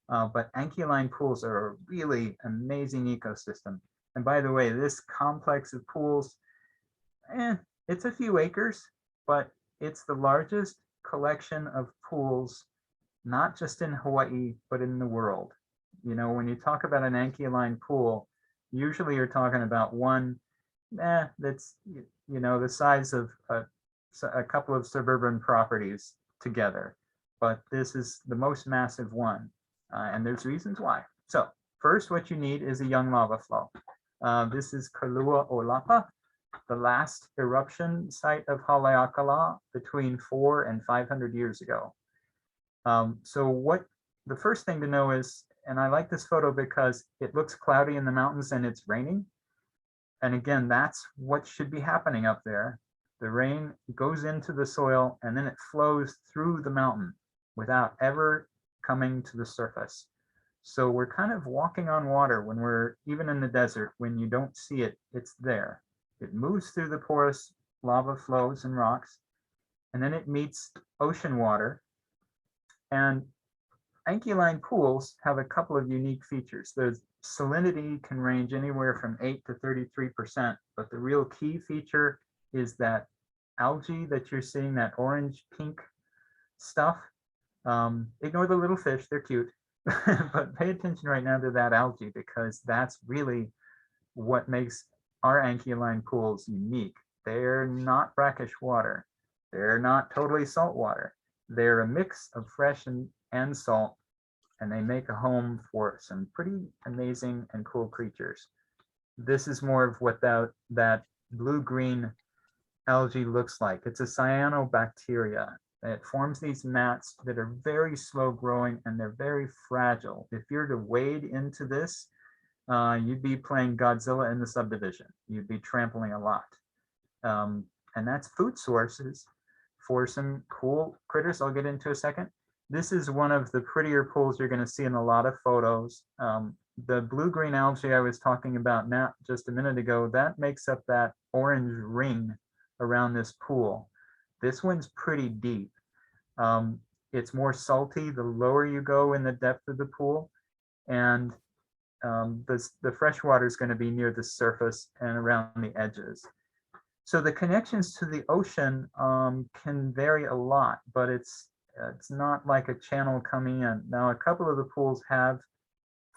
But ankyline pools are a really amazing ecosystem. And by the way, this complex of pools, it's a few acres, but it's the largest collection of pools, not just in Hawaii, but in the world. When you talk about an ankyline pool, usually you're talking about one that's the size of a couple of suburban properties together, but this is the most massive one, and there's reasons why. So first, what you need is a young lava flow. This is Kalua Olapa, the last eruption site of Haleakala between 400 and 500 years ago. So what the first thing to know is, and I like this photo because it looks cloudy in the mountains and it's raining. And again, that's what should be happening up there. The rain goes into the soil and then it flows through the mountain without ever coming to the surface. So we're kind of walking on water when we're even in the desert. When you don't see it, it's there. It moves through the porous lava flows and rocks, and then it meets ocean water. And ankyline pools have a couple of unique features. The salinity can range anywhere from 8 to 33%, but the real key feature is that algae that you're seeing, that orange pink stuff. Ignore the little fish, they're cute, but pay attention right now to that algae, because that's really what makes our ankyline pools unique. They're not brackish water. They're not totally salt water. They're a mix of fresh and salt, and they make a home for some pretty amazing and cool creatures. This is more of what that blue-green algae looks like. It's a cyanobacteria. It forms these mats that are very slow growing and they're very fragile. If you're to wade into this, you'd be playing Godzilla in the subdivision. You'd be trampling a lot. And that's food sources for some cool critters I'll get into a second. This is one of the prettier pools you're going to see in a lot of photos. The blue-green algae I was talking about now just a minute ago, that makes up that orange ring around this pool. This one's pretty deep. It's more salty the lower you go in the depth of the pool, and the fresh water is going to be near the surface and around the edges. So the connections to the ocean can vary a lot, but it's not like a channel coming in. Now, a couple of the pools have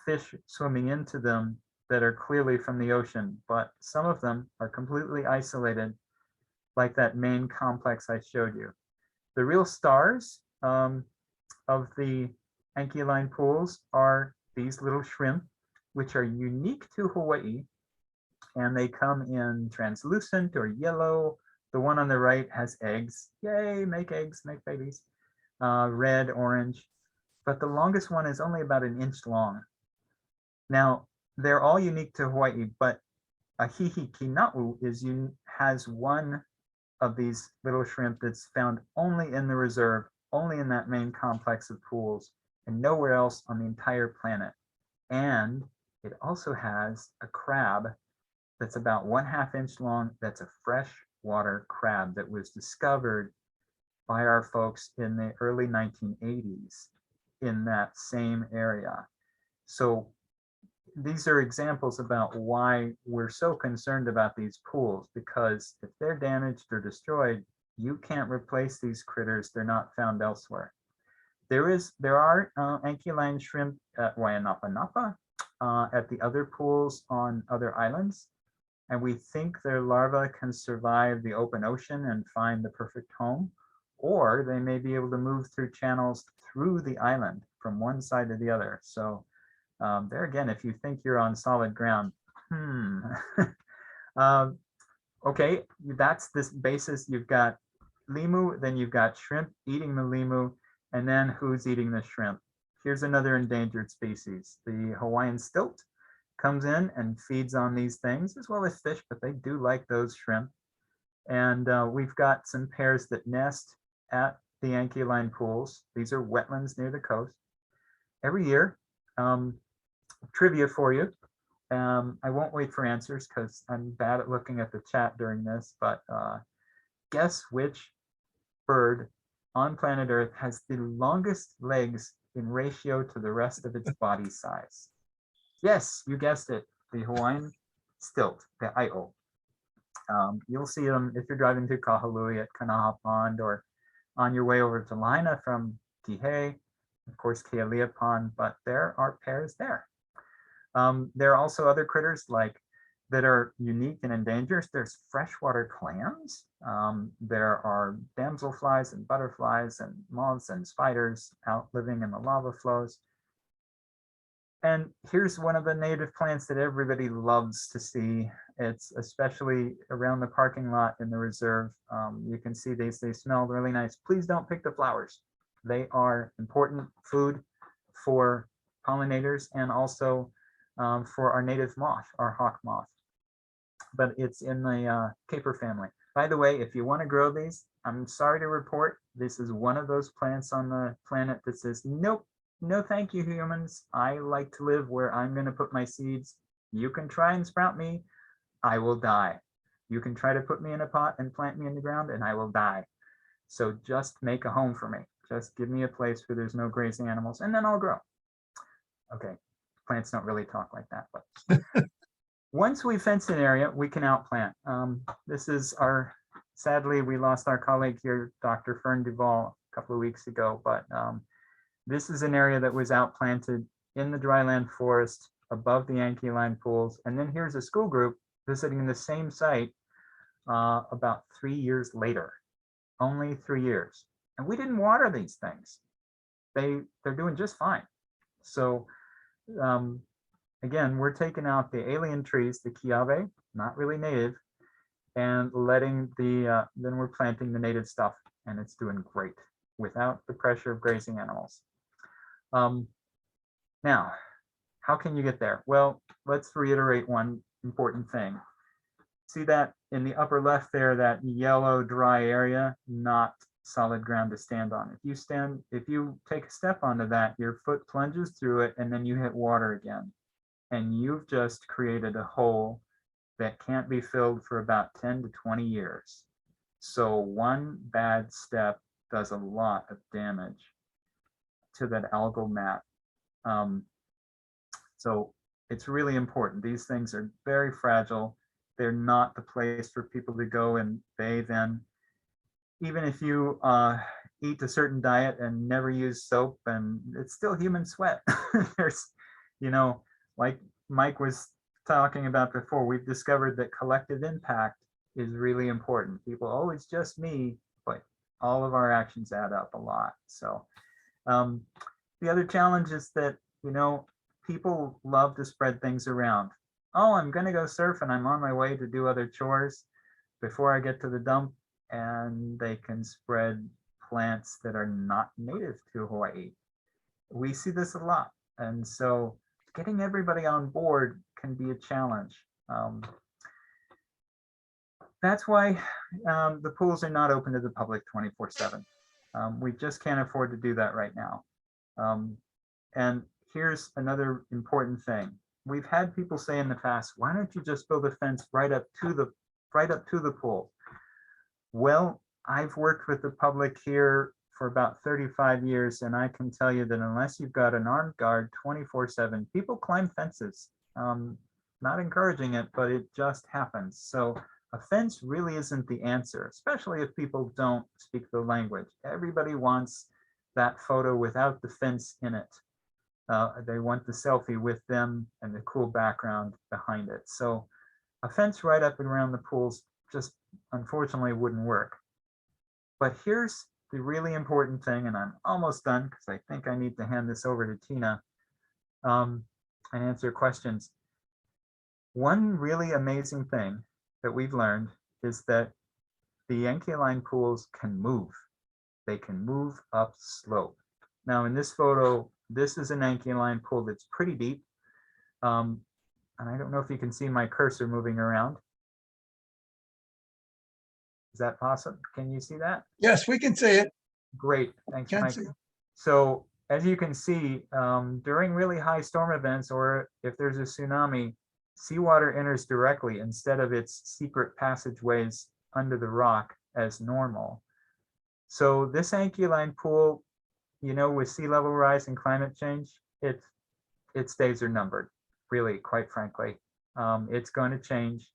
fish swimming into them that are clearly from the ocean, but some of them are completely isolated, like that main complex I showed you. The real stars of the ankyline pools are these little shrimp, which are unique to Hawaii, and they come in translucent or yellow. The one on the right has eggs. Yay, make eggs, make babies. Red, orange, but the longest one is only about an inch long. Now, they're all unique to Hawaii, but Ahihi Kinau has one of these little shrimp that's found only in the reserve, only in that main complex of pools, and nowhere else on the entire planet. And it also has a crab that's about 1/2 inch long. That's a freshwater crab that was discovered by our folks in the early 1980s in that same area. So these are examples about why we're so concerned about these pools, because if they're damaged or destroyed, you can't replace these critters. They're not found elsewhere. There are ankyline shrimp at Waianapa Napa, at the other pools on other islands, and we think their larvae can survive the open ocean and find the perfect home, or they may be able to move through channels through the island from one side to the other. So there again, if you think you're on solid ground, okay, that's this basis. You've got limu, then you've got shrimp eating the limu, and then who's eating the shrimp? Here's another endangered species. The Hawaiian stilt comes in and feeds on these things, as well as fish, but they do like those shrimp. And we've got some pairs that nest at the ankyline pools. These are wetlands near the coast. Every year, trivia for you. I won't wait for answers because I'm bad at looking at the chat during this, but guess which bird on planet Earth has the longest legs in ratio to the rest of its body size? Yes, you guessed it, the Hawaiian stilt, the Aio. You'll see them if you're driving to Kahului at Kanaha Pond, or on your way over to Lahaina from Kihei, of course, Kealia Pond, but there are pairs there. There are also other critters that are unique and endangered. There's freshwater clams. There are damselflies and butterflies and moths and spiders out living in the lava flows. And here's one of the native plants that everybody loves to see. It's especially around the parking lot in the reserve. You can see they smell really nice. Please don't pick the flowers. They are important food for pollinators and also for our native moth, our hawk moth. But it's in the caper family. By the way, if you want to grow these, I'm sorry to report, this is one of those plants on the planet that says, nope, no thank you, humans. I like to live where I'm going to put my seeds. You can try and sprout me, I will die. You can try to put me in a pot and plant me in the ground, and I will die. So just make a home for me. Just give me a place where there's no grazing animals, and then I'll grow. Okay, plants don't really talk like that, but once we fence an area, we can outplant. This is sadly, we lost our colleague here, Dr. Fern Duvall, a couple of weeks ago, but this is an area that was outplanted in the dryland forest above the ankyline pools. And then here's a school group visiting the same site about 3 years later, only 3 years. And we didn't water these things. They're doing just fine. So again, we're taking out the alien trees, the kiawe, not really native, and letting then we're planting the native stuff, and it's doing great without the pressure of grazing animals. Now, how can you get there? Well, let's reiterate one important thing. See that in the upper left there, that yellow dry area, not solid ground to stand on. If you take a step onto that, your foot plunges through it and then you hit water again. And you've just created a hole that can't be filled for about 10 to 20 years. So one bad step does a lot of damage to that algal mat. So it's really important. These things are very fragile. They're not the place for people to go and bathe in. Even if you eat a certain diet and never use soap, and it's still human sweat. There's, like Mike was talking about before, we've discovered that collective impact is really important. People, oh, it's just me, but all of our actions add up a lot. So the other challenge is that, people love to spread things around. Oh, I'm going to go surf and I'm on my way to do other chores before I get to the dump, and they can spread plants that are not native to Hawaii. We see this a lot. And so getting everybody on board can be a challenge. That's why the pools are not open to the public 24/7. We just can't afford to do that right now. And here's another important thing. We've had people say in the past, why don't you just build a fence right up to the pool? Well, I've worked with the public here for about 35 years, and I can tell you that unless you've got an armed guard 24/7, people climb fences. Not encouraging it, but it just happens. So a fence really isn't the answer, especially if people don't speak the language. Everybody wants that photo without the fence in it. They want the selfie with them and the cool background behind it. So a fence right up and around the pools just unfortunately wouldn't work. But here's the really important thing, and I'm almost done because I think I need to hand this over to Tina and answer questions. One really amazing thing that we've learned is that the Yankee Line pools can move. They can move up slope. Now in this photo, this is an Yankee Line pool that's pretty deep. And I don't know if you can see my cursor moving around. Is that possible? Can you see that? Yes, we can see it. Great, thanks, Can Mike. see. So as you can see, during really high storm events, or if there's a tsunami, seawater enters directly instead of its secret passageways under the rock as normal. So this Yankee Line pool, with sea level rise and climate change, its days are numbered, really, quite frankly. It's going to change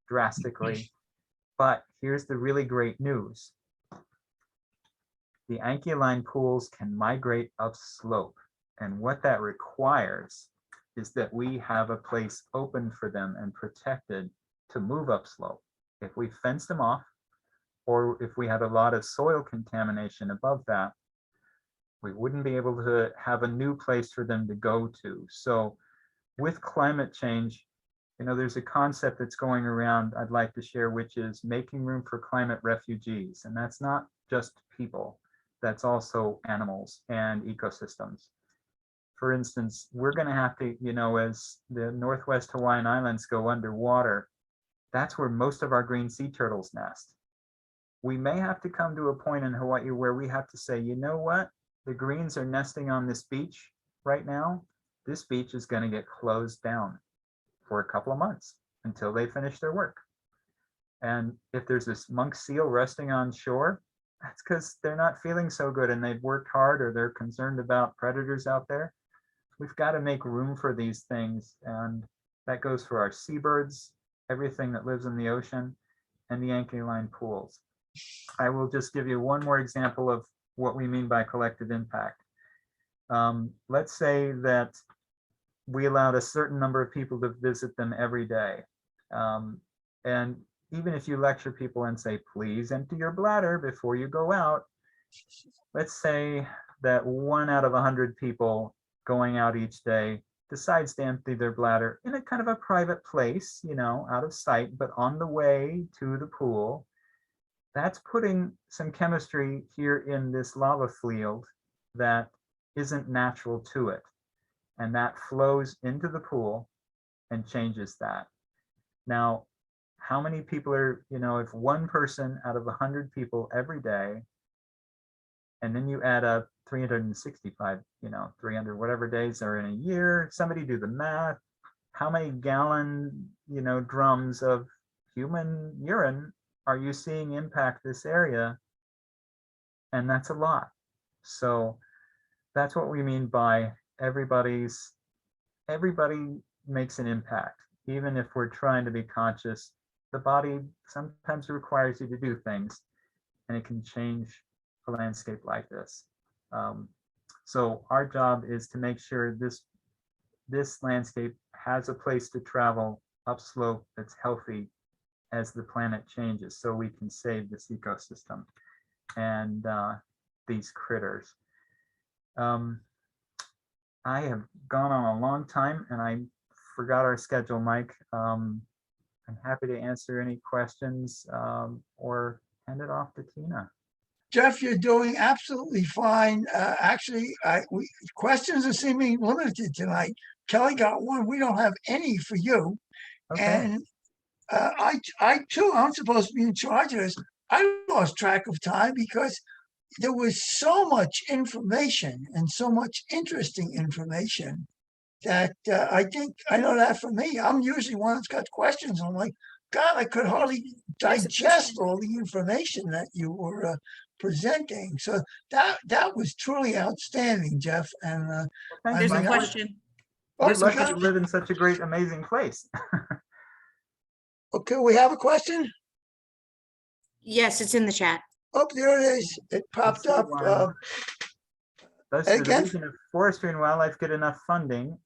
drastically. But here's the really great news. The Yankee Line pools can migrate upslope. And what that requires is that we have a place open for them and protected to move upslope. If we fenced them off, or if we had a lot of soil contamination above that, we wouldn't be able to have a new place for them to go to. So with climate change, there's a concept that's going around I'd like to share, which is making room for climate refugees. And that's not just people, that's also animals and ecosystems. For instance, we're going to have to, as the Northwest Hawaiian Islands go underwater, that's where most of our green sea turtles nest. We may have to come to a point in Hawaii where we have to say, you know what? The greens are nesting on this beach right now. This beach is going to get closed down for a couple of months until they finish their work. And if there's this monk seal resting on shore, that's because they're not feeling so good and they've worked hard, or they're concerned about predators out there. We've got to make room for these things. And that goes for our seabirds, everything that lives in the ocean, and the Yankee Line pools. I will just give you one more example of what we mean by collective impact. Let's say that we allowed a certain number of people to visit them every day. And even if you lecture people and say, please empty your bladder before you go out, let's say that 1 out of 100 people going out each day decides to empty their bladder in a kind of a private place, out of sight, but on the way to the pool. That's putting some chemistry here in this lava field that isn't natural to it. And that flows into the pool and changes that. Now, how many people are, if one person out of 100 people every day And then you add up 365, 300 whatever days are in a year. Somebody do the math. How many gallon, drums of human urine are you seeing impact this area? And that's a lot. So that's what we mean by everybody makes an impact. Even if we're trying to be conscious, the body sometimes requires you to do things, and it can change a landscape like this. So our job is to make sure this landscape has a place to travel upslope that's healthy as the planet changes, so we can save this ecosystem and these critters. I have gone on a long time and I forgot our schedule, Mike. I'm happy to answer any questions or hand it off to Tina. Jeff, you're doing absolutely fine. Actually, questions are seeming limited tonight. Kelly got one. We don't have any for you. Okay. And I too, I'm supposed to be in charge of this. I lost track of time because there was so much information and so much interesting information that I know that for me, I'm usually one that's got questions. I'm like, God, I could hardly digest all the information that you were presenting. So that was truly outstanding, Jeff. And Thanks, There's a Mike. question. Oh, We're There's a lucky to question. live in such a great, amazing place. okay, we have a question. Yes, it's in the chat. Oh, there it is. It popped up. Does the again? Division of Forestry and Wildlife get enough funding?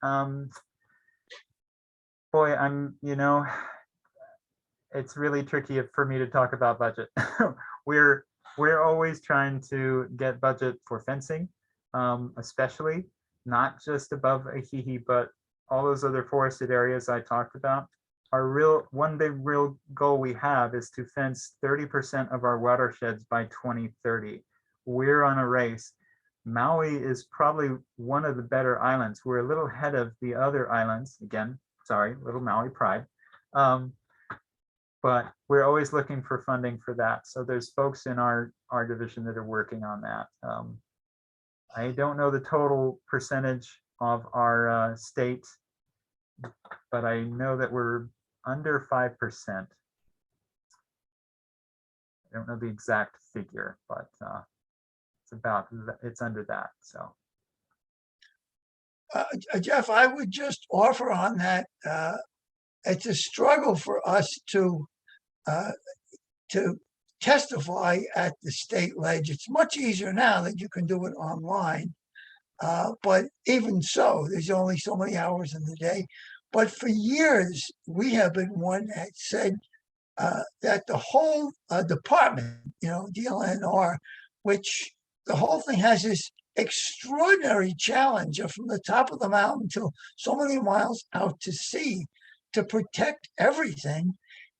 Boy, it's really tricky for me to talk about budget. We're always trying to get budget for fencing, especially not just above Ahihi, but all those other forested areas I talked about. One big real goal we have is to fence 30% of our watersheds by 2030. We're on a race. Maui is probably one of the better islands. We're a little ahead of the other islands. Again, sorry, little Maui pride. But we're always looking for funding for that. So there's folks in our division that are working on that. I don't know the total percentage of our state, but I know that we're under 5%. I don't know the exact figure, but it's under that. So Jeff, I would just offer on that. It's a struggle for us to testify at the state ledge. It's much easier now that you can do it online. But even so, there's only so many hours in the day. But for years, we have been one that said that the whole department, DLNR, which the whole thing has this extraordinary challenge of from the top of the mountain to so many miles out to sea to protect everything.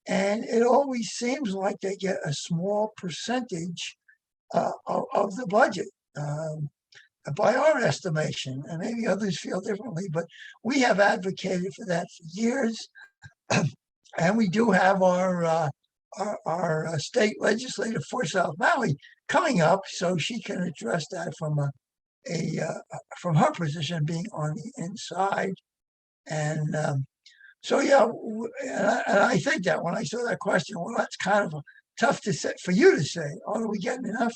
And it always seems like they get a small percentage of the budget. By our estimation, and maybe others feel differently, but we have advocated for that for years. And we do have our state legislator for South Maui coming up, so she can address that from from her position being on the inside. And so yeah, and I think that when I saw that question, well, that's kind of tough to say for you to say. Oh, are we getting enough?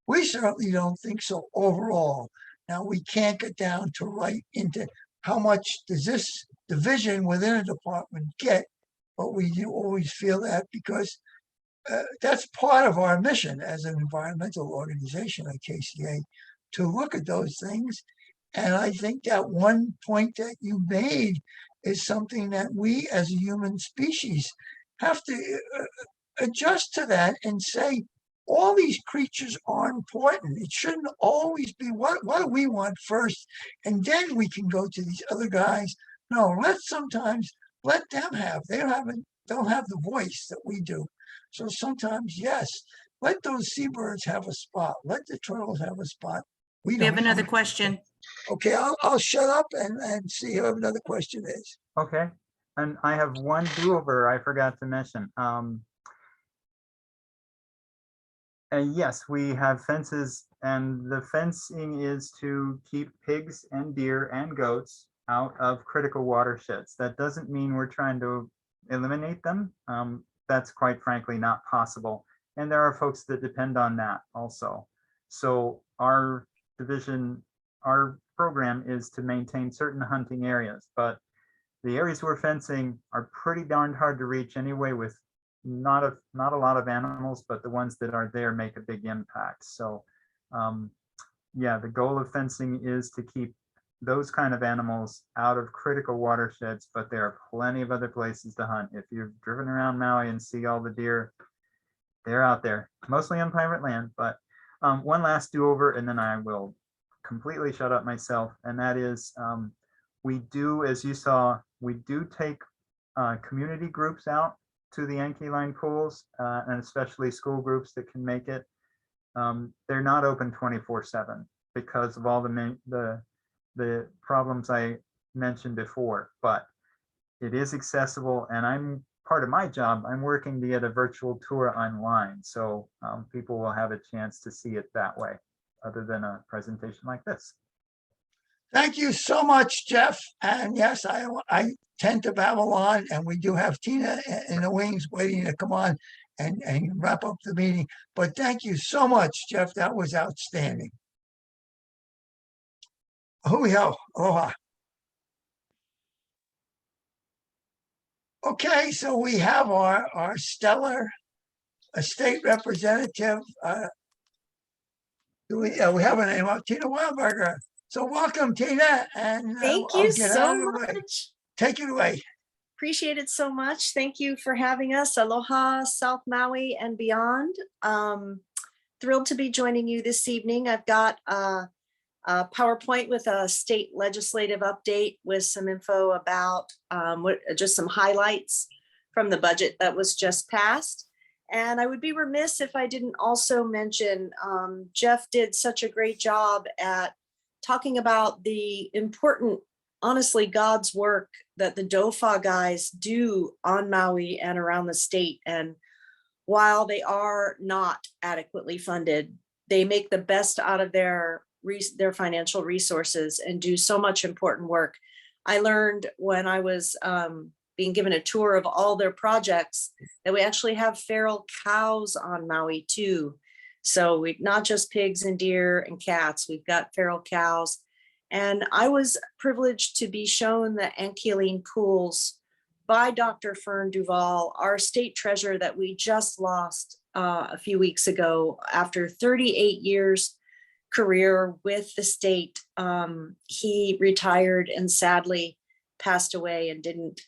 We certainly don't think so overall. Now, we can't get down to right into how much does this division within a department get, but we do always feel that because that's part of our mission as an environmental organization at KCA to look at those things. And I think that one point that you made is something that we as a human species have to adjust to that and say, all these creatures are important. It shouldn't always be what do we want first, and then we can go to these other guys. No, sometimes let them have. They don't have the voice that we do. So sometimes, yes, let those seabirds have a spot. Let the turtles have a spot. We have another question. Okay, I'll shut up and see who another question is. okay, and I have one do-over I forgot to mention. And yes, we have fences And the fencing is to keep pigs and deer and goats out of critical watersheds. That doesn't mean we're trying to eliminate them. That's quite frankly not possible. And there are folks that depend on that also. So our division, our program is to maintain certain hunting areas, but the areas we're fencing are pretty darned hard to reach anyway, with not a lot of animals, but the ones that are there make a big impact. So yeah, the goal of fencing is to keep those kind of animals out of critical watersheds, but there are plenty of other places to hunt. If you've driven around Maui and see all the deer, they're out there, mostly on private land. But one last do-over, and then I will completely shut up myself, and that is we do, as you saw, we do take community groups out to the Yankee Line pools, and especially school groups that can make it. They're not open 24/7 because of all the problems I mentioned before, but it is accessible, and I'm part of my job. I'm working to get a virtual tour online, so people will have a chance to see it that way, other than a presentation like this. Thank you so much, Jeff. And yes, I tend to babble on, and we do have Tina in the wings waiting to come on and wrap up the meeting. But thank you so much, Jeff. That was outstanding. Hui ho, aloha. Okay, so we have our stellar state representative. We have a name, Tina Wildberger. So welcome, Tina, and Thank I'll you get so out of the way. much. Take it away. Appreciate it so much. Thank you for having us. Aloha, South Maui and beyond. Thrilled to be joining you this evening. I've got a PowerPoint with a state legislative update with some info about just some highlights from the budget that was just passed. And I would be remiss if I didn't also mention Jeff did such a great job at talking about the important, honestly, God's work that the DOFA guys do on Maui and around the state. And while they are not adequately funded, they make the best out of their financial resources and do so much important work. I learned when I was being given a tour of all their projects that we actually have feral cows on Maui too. So we not just pigs and deer and cats, we've got feral cows. And I was privileged to be shown the Anchialine pools by Dr. Fern Duval, our state treasurer that we just lost a few weeks ago after 38 years career with the state. He retired and sadly passed away and didn't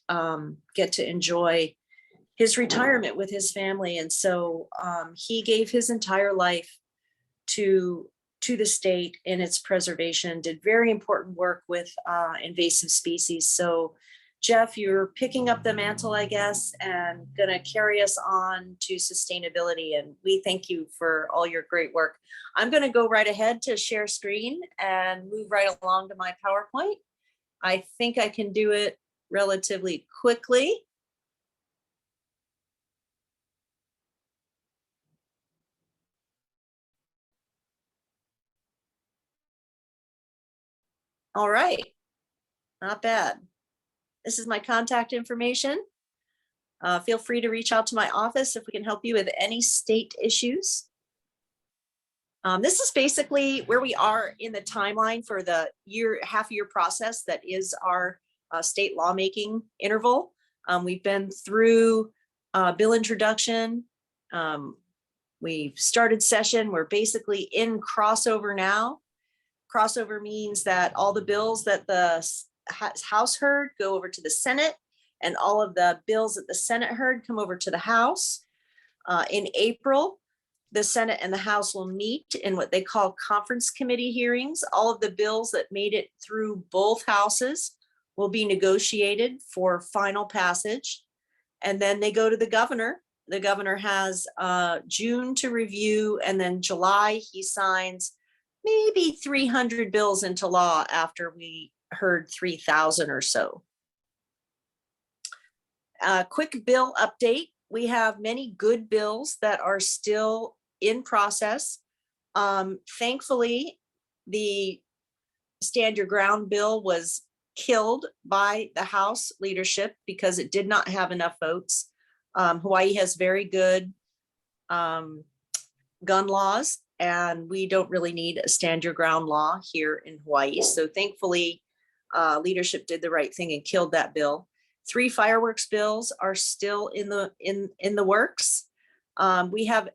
get to enjoy his retirement with his family. And so he gave his entire life to the state in its preservation, did very important work with invasive species. So Jeff, you're picking up the mantle, I guess, and gonna carry us on to sustainability. And we thank you for all your great work. I'm gonna go right ahead to share screen and move right along to my PowerPoint. I think I can do it relatively quickly. All right, not bad. This is my contact information. Feel free to reach out to my office if we can help you with any state issues. This is basically where we are in the timeline for the half-year process that is our state lawmaking interval. We've been through bill introduction. We've started session. We're basically in crossover now. Crossover means that all the bills that the House heard go over to the Senate, and all of the bills that the Senate heard come over to the House. In April, the Senate and the House will meet in what they call conference committee hearings. All of the bills that made it through both houses will be negotiated for final passage. And then they go to the governor. The governor has June to review, and then July he signs maybe 300 bills into law after we heard 3,000 or so. Quick bill update. We have many good bills that are still in process. Thankfully, the Stand Your Ground bill was killed by the House leadership because it did not have enough votes. Hawaii has very good gun laws, and we don't really need a stand your ground law here in Hawaii. So thankfully, leadership did the right thing and killed that bill. 3 fireworks bills are still in the works. We have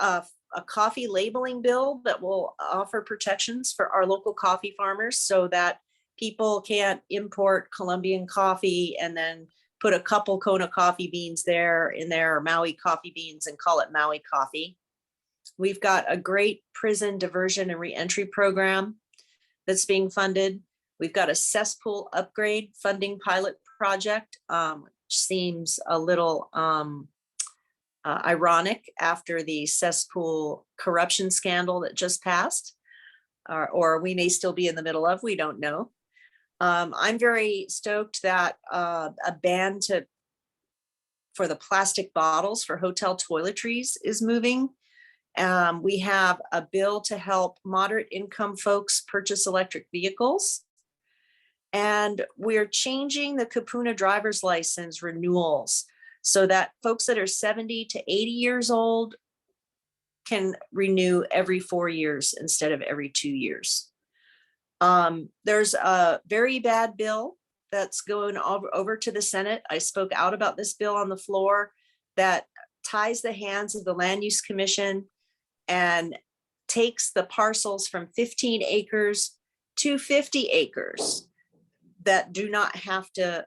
a coffee labeling bill that will offer protections for our local coffee farmers so that people can't import Colombian coffee and then put a couple Kona coffee beans in there, or Maui coffee beans, and call it Maui coffee. We've got a great prison diversion and reentry program that's being funded. We've got a cesspool upgrade funding pilot project, which seems a little ironic after the cesspool corruption scandal that just passed, or we may still be in the middle of, we don't know. I'm very stoked that a ban for the plastic bottles for hotel toiletries is moving. We have a bill to help moderate income folks purchase electric vehicles. And we're changing the Kapuna driver's license renewals so that folks that are 70 to 80 years old can renew every 4 years instead of every 2 years. There's a very bad bill that's going over to the Senate. I spoke out about this bill on the floor that ties the hands of the Land Use Commission and takes the parcels from 15 acres to 50 acres that do not have to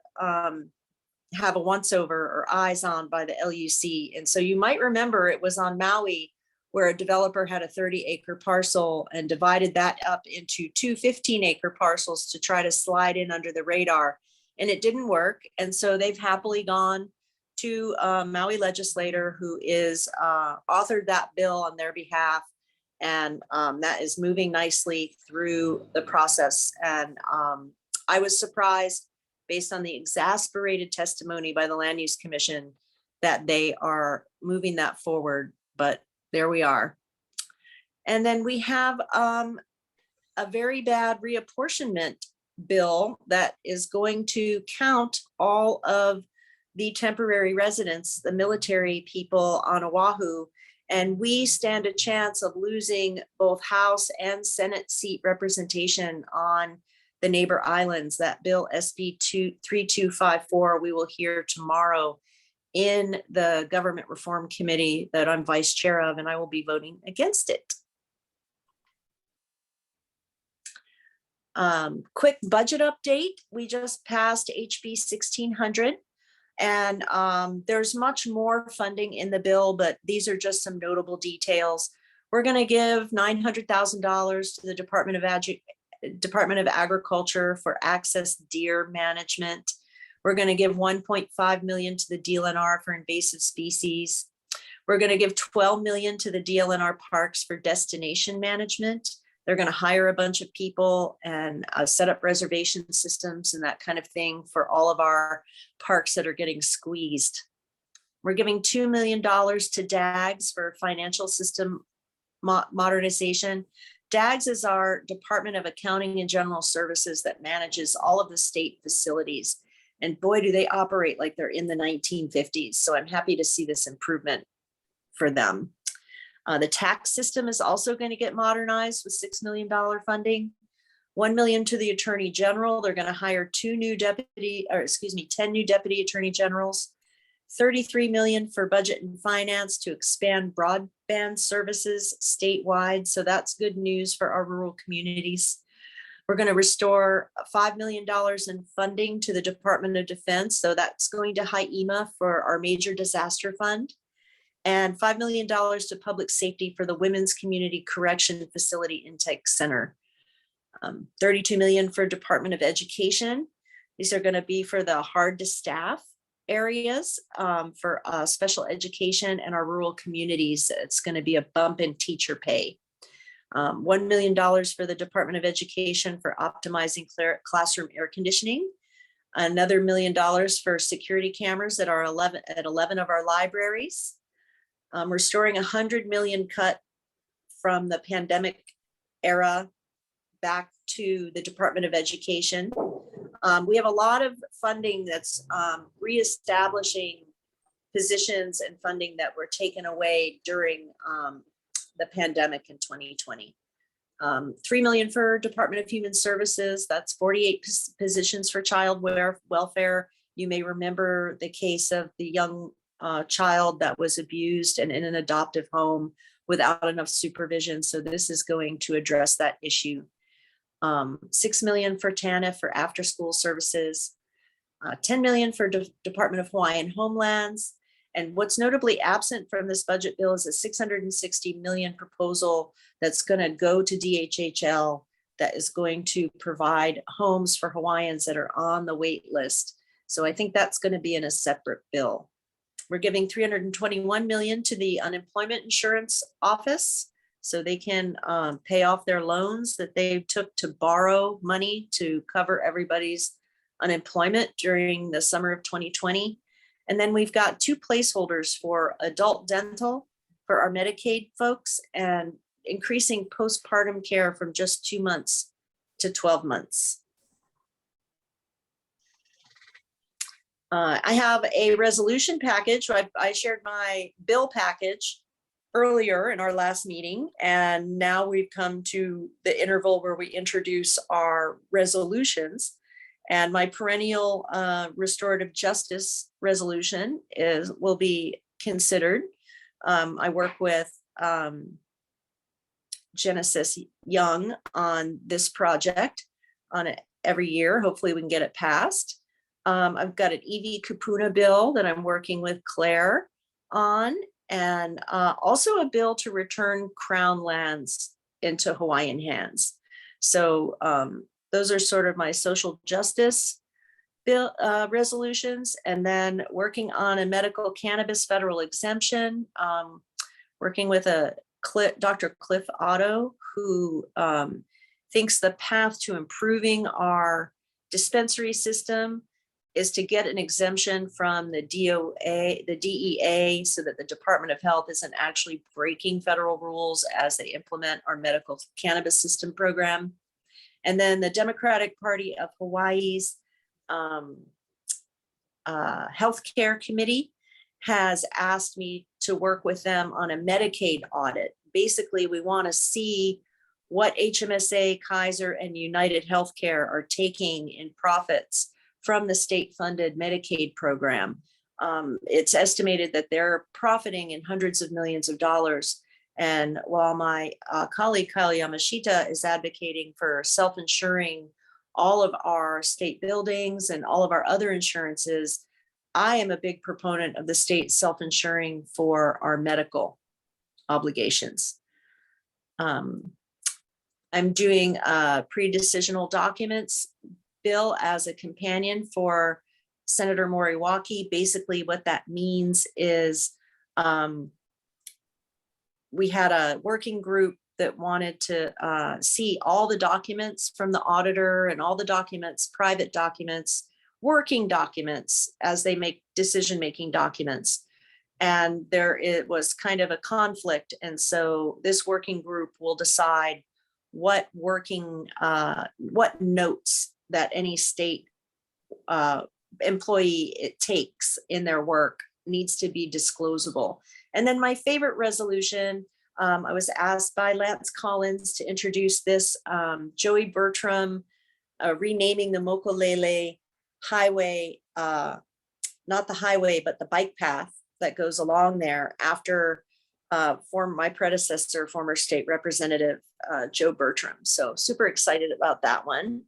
have a once over or eyes on by the LUC. And so you might remember it was on Maui where a developer had a 30-acre parcel and divided that up into 2 15-acre parcels to try to slide in under the radar. And it didn't work. And so they've happily gone to a Maui legislator who is authored that bill on their behalf. And that is moving nicely through the process. And I was surprised, based on the exasperated testimony by the Land Use Commission, that they are moving that forward, but there we are. And then we have a very bad reapportionment bill that is going to count all of the temporary residents, the military people on Oahu, and we stand a chance of losing both House and Senate seat representation on the neighbor islands. That bill SB 3254 we will hear tomorrow in the Government Reform Committee that I'm vice chair of, and I will be voting against it. Quick budget update. We just passed HB 1600, and there's much more funding in the bill, but these are just some notable details. We're going to give $900,000 to the Department of Agriculture for access deer management. We're going to give $1.5 million to the DLNR for invasive species. We're going to give $12 million to the DLNR parks for destination management. They're going to hire a bunch of people and set up reservation systems and that kind of thing for all of our parks that are getting squeezed. We're giving $2 million to DAGS for financial system modernization. DAGS is our Department of Accounting and General Services that manages all of the state facilities. And boy, do they operate like they're in the 1950s. So I'm happy to see this improvement for them. The tax system is also going to get modernized with $6 million funding. $1 million to the Attorney General. They're going to hire 10 new Deputy Attorney Generals. $33 million for Budget and Finance to expand broadband services statewide. So that's good news for our rural communities. We're going to restore $5 million in funding to the Department of Defense. So that's going to HIEMA for our major disaster fund, and $5 million to public safety for the Women's Community Correction Facility Intake Center. $32 million for Department of Education. These are going to be for the hard to staff areas for special education and our rural communities. It's going to be a bump in teacher pay. $1 million for the Department of Education for optimizing classroom air conditioning. Another $1 million for security cameras at 11 of our libraries. Restoring $100 million cut from the pandemic era back to the Department of Education. We have a lot of funding that's reestablishing positions and funding that were taken away during the pandemic in 2020. 3 million for Department of Human Services. That's 48 positions for child welfare. You may remember the case of the young child that was abused and in an adoptive home without enough supervision. So this is going to address that issue. 6 million for TANF for after school services, 10 million for Department of Hawaiian Homelands. And what's notably absent from this budget bill is a 660 million proposal that's going to go to DHHL that is going to provide homes for Hawaiians that are on the wait list. So I think that's going to be in a separate bill. We're giving 321 million to the unemployment insurance office so they can pay off their loans that they took to borrow money to cover everybody's unemployment during the summer of 2020. And then we've got 2 placeholders for adult dental for our Medicaid folks and increasing postpartum care from just 2 months to 12 months. I have a resolution package. I shared my bill package earlier in our last meeting, and now we've come to the interval where we introduce our resolutions. And my perennial restorative justice resolution will be considered. I work with Genesis Young on this project on it every year. Hopefully we can get it passed. I've got an EV Kupuna bill that I'm working with Claire on, and also a bill to return Crown lands into Hawaiian hands. So those are sort of my social justice bill resolutions, and then working on a medical cannabis federal exemption, working with Dr. Cliff Otto, who thinks the path to improving our dispensary system is to get an exemption from the DEA, so that the Department of Health isn't actually breaking federal rules as they implement our medical cannabis system program. And then the Democratic Party of Hawaii's healthcare committee has asked me to work with them on a Medicaid audit. Basically, we want to see what HMSA, Kaiser, and United Healthcare are taking in profits from the state-funded Medicaid program. It's estimated that they're profiting in hundreds of millions of dollars. And while my colleague Kyle Yamashita is advocating for self-insuring all of our state buildings and all of our other insurances, I am a big proponent of the state self-insuring for our medical obligations. I'm doing a pre-decisional documents bill as a companion for Senator Moriwaki. Basically, what that means is we had a working group that wanted to see all the documents from the auditor and all the documents, private documents, working documents as they make decision-making documents. And it was kind of a conflict. And so this working group will decide what notes that any state employee it takes in their work needs to be disclosable. And then my favorite resolution, I was asked by Lance Collins to introduce this Joey Bertram renaming the Mokulele highway, not the highway, but the bike path that goes along there after my predecessor, former state representative Joe Bertram. So super excited about that one.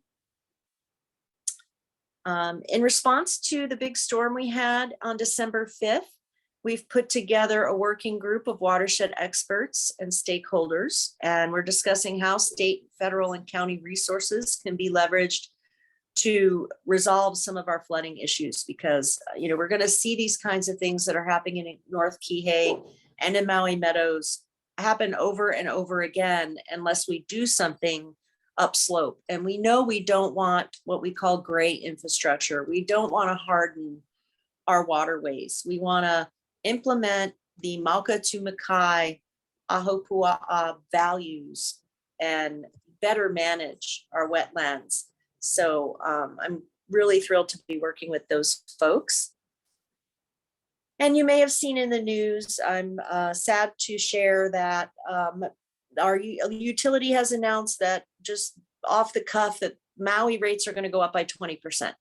In response to the big storm we had on December 5th, we've put together a working group of watershed experts and stakeholders, and we're discussing how state, federal, and county resources can be leveraged to resolve some of our flooding issues, because we're going to see these kinds of things that are happening in North Kihei and in Maui Meadows happen over and over again unless we do something upslope. And we know we don't want what we call gray infrastructure. We don't want to harden our waterways. We want to implement the Mauka to Makai Ahupua'a values and better manage our wetlands. So I'm really thrilled to be working with those folks. And you may have seen in the news, I'm sad to share that our utility has announced that, just off the cuff, that Maui rates are going to go up by 20%.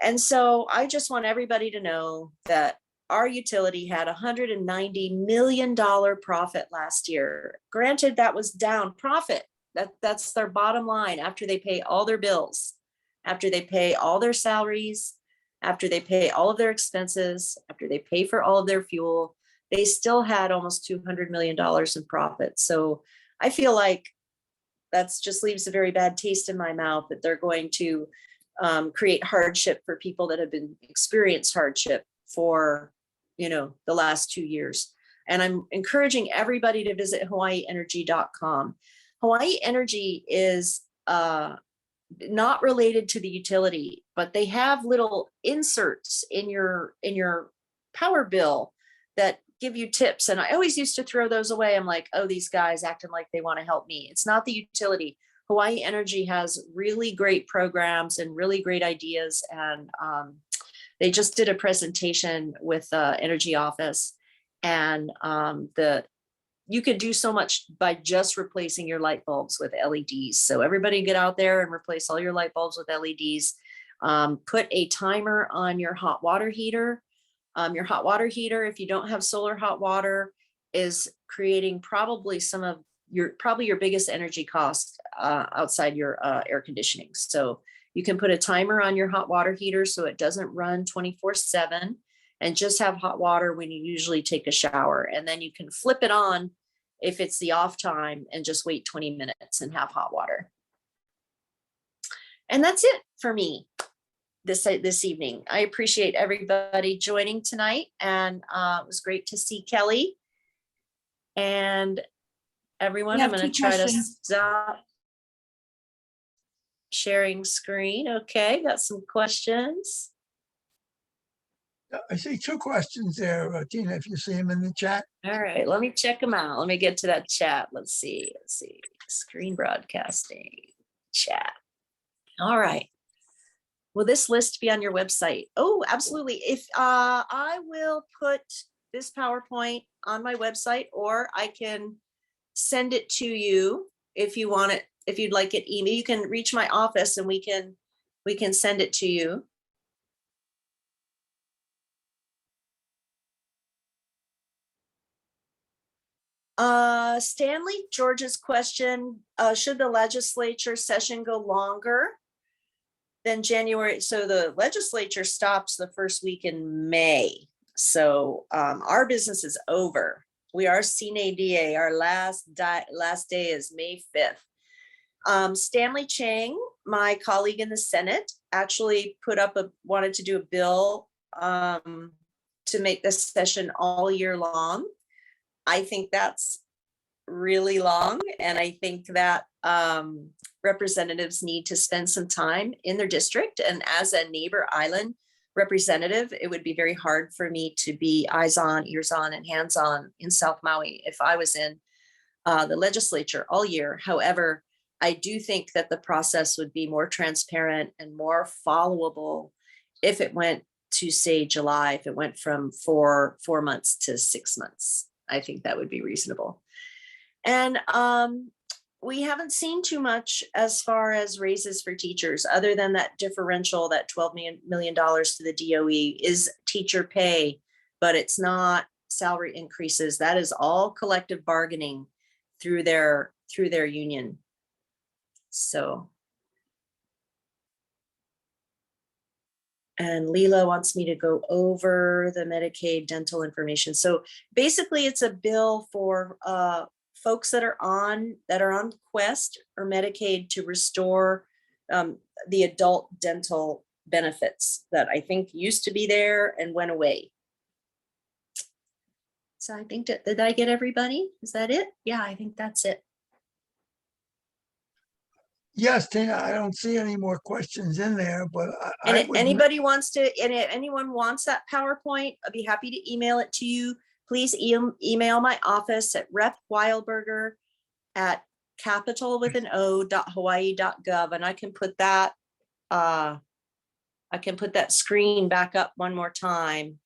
And so I just want everybody to know that our utility had $190 million profit last year. Granted, that was down profit. That's their bottom line after they pay all their bills, after they pay all their salaries, after they pay all of their expenses, after they pay for all of their fuel. They still had almost $200 million in profit. So I feel like that's just leaves a very bad taste in my mouth, that they're going to create hardship for people that have been experienced hardship for, the last 2 years. And I'm encouraging everybody to visit hawaiienergy.com. Hawaii Energy is not related to the utility, but they have little inserts in your power bill that give you tips. And I always used to throw those away. I'm like, oh, these guys acting like they want to help me. It's not the utility. Hawaii Energy has really great programs and really great ideas. And they just did a presentation with the energy office, and you could do so much by just replacing your light bulbs with LEDs. So everybody get out there and replace all your light bulbs with LEDs. Put a timer on your hot water heater. Your hot water heater, if you don't have solar hot water, is creating probably your biggest energy cost outside your air conditioning. So you can put a timer on your hot water heater so it doesn't run 24/7, and just have hot water when you usually take a shower. And then you can flip it on if it's the off time and just wait 20 minutes and have hot water. And that's it for me this evening. I appreciate everybody joining tonight, and it was great to see Kelly and everyone. We I'm have going to two try to questions. stop sharing screen. Okay, got some questions. I see 2 questions there, Tina, if you see them in the chat. All right, let me check them out. Let me get to that chat. Let's see. Screen broadcasting, chat. All right. Will this list be on your website? Oh, absolutely. If I will put this PowerPoint on my website, or I can send it to you if you want it. If you'd like it email, you can reach my office and we can send it to you. Stanley George's question, should the legislature session go longer than January? So the legislature stops the first week in May. So our business is over. We are sine die. Our last day is May 5th. Stanley Chang, my colleague in the Senate, actually wanted to do a bill to make this session all year long. I think that's really long, and I think that representatives need to spend some time in their district. And as a neighbor island representative, it would be very hard for me to be eyes on, ears on, and hands on in South Maui if I was in the legislature all year. However, I do think that the process would be more transparent and more followable if it went to, say, July, if it went from four months to 6 months. I think that would be reasonable. And we haven't seen too much as far as raises for teachers, other than that differential, that $12 million to the DOE is teacher pay, but it's not salary increases. That is all collective bargaining through their union. So. And Leela wants me to go over the Medicaid dental information. So basically it's a bill for folks that are on Quest or Medicaid to restore the adult dental benefits that I think used to be there and went away. So I think did I get everybody? Is that it? Yeah, I think that's it. Yes, Tina, I don't see any more questions in there, but And if anyone wants that PowerPoint, I'd be happy to email it to you. please email my office at repwildberger@capital.hawaii.gov, and I can put that screen back up one more time.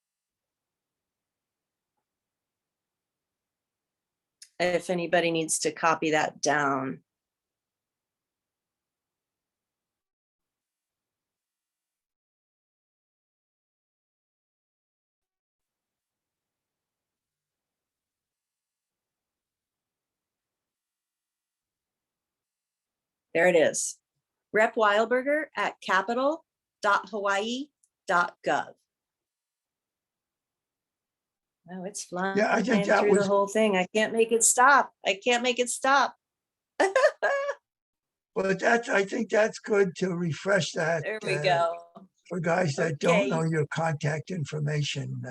If anybody needs to copy that down. There it is. Rep Wildberger at capital.hawaii.gov. Oh, it's flying Yeah, I think that through the was, whole thing. I can't make it stop. I can't make it stop. well, I think that's good to refresh that. There we go. For guys that don't know Okay. your contact information.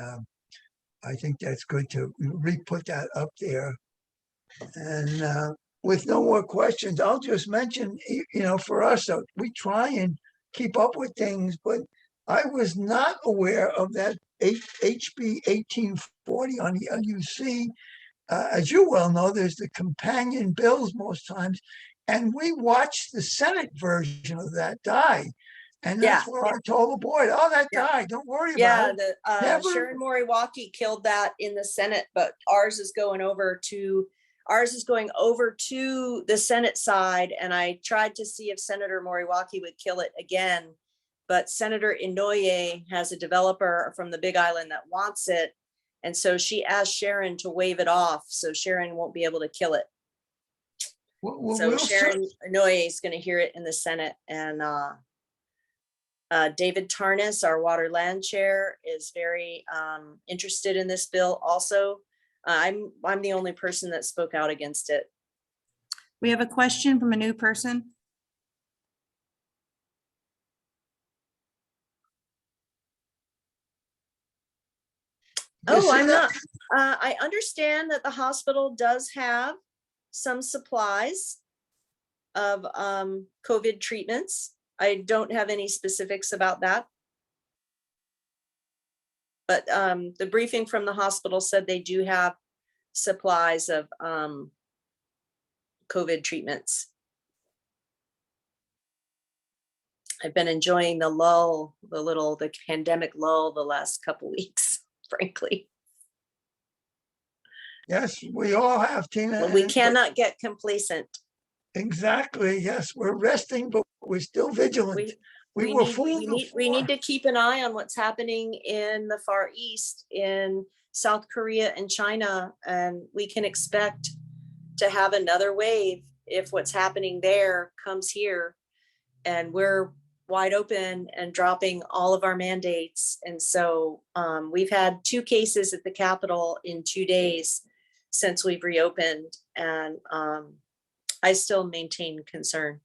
I think that's good to re-put that up there. And with no more questions, I'll just mention, for us, we try and keep up with things, but I was not aware of that HB 1840 on the LUC. As you well know, there's the companion bills most times, and we watched the Senate version of that die. And that's Yeah. where I told the board, oh, that Yeah. died, don't worry about Yeah, it. the Never- Sharon Moriwaki killed that in the Senate, but ours is going over to the Senate side. And I tried to see if Senator Moriwaki would kill it again, but Senator Inouye has a developer from the Big Island that wants it. And so she asked Sharon to waive it off, so Sharon won't be able to kill it. So we'll Sharon Inouye is going to hear it in the Senate, and David Tarnas, our water land chair, is very interested in this bill also. I'm the only person that spoke out against it. We have a question from a new person. This Oh, I'm is a- not, I understand that the hospital does have some supplies of COVID treatments. I don't have any specifics about that. But the briefing from the hospital said they do have supplies of COVID treatments. I've been enjoying the lull, the pandemic lull the last couple weeks, frankly. Yes, we all have, Tina. But we and- cannot get complacent. Exactly, yes, we're resting, but we're still vigilant. We were fooled We need before. to keep an eye on what's happening in the Far East, in South Korea and China, and we can expect to have another wave if what's happening there comes here, and we're wide open and dropping all of our mandates. And so we've had 2 cases at the Capitol in 2 days since we've reopened, and I still maintain concern.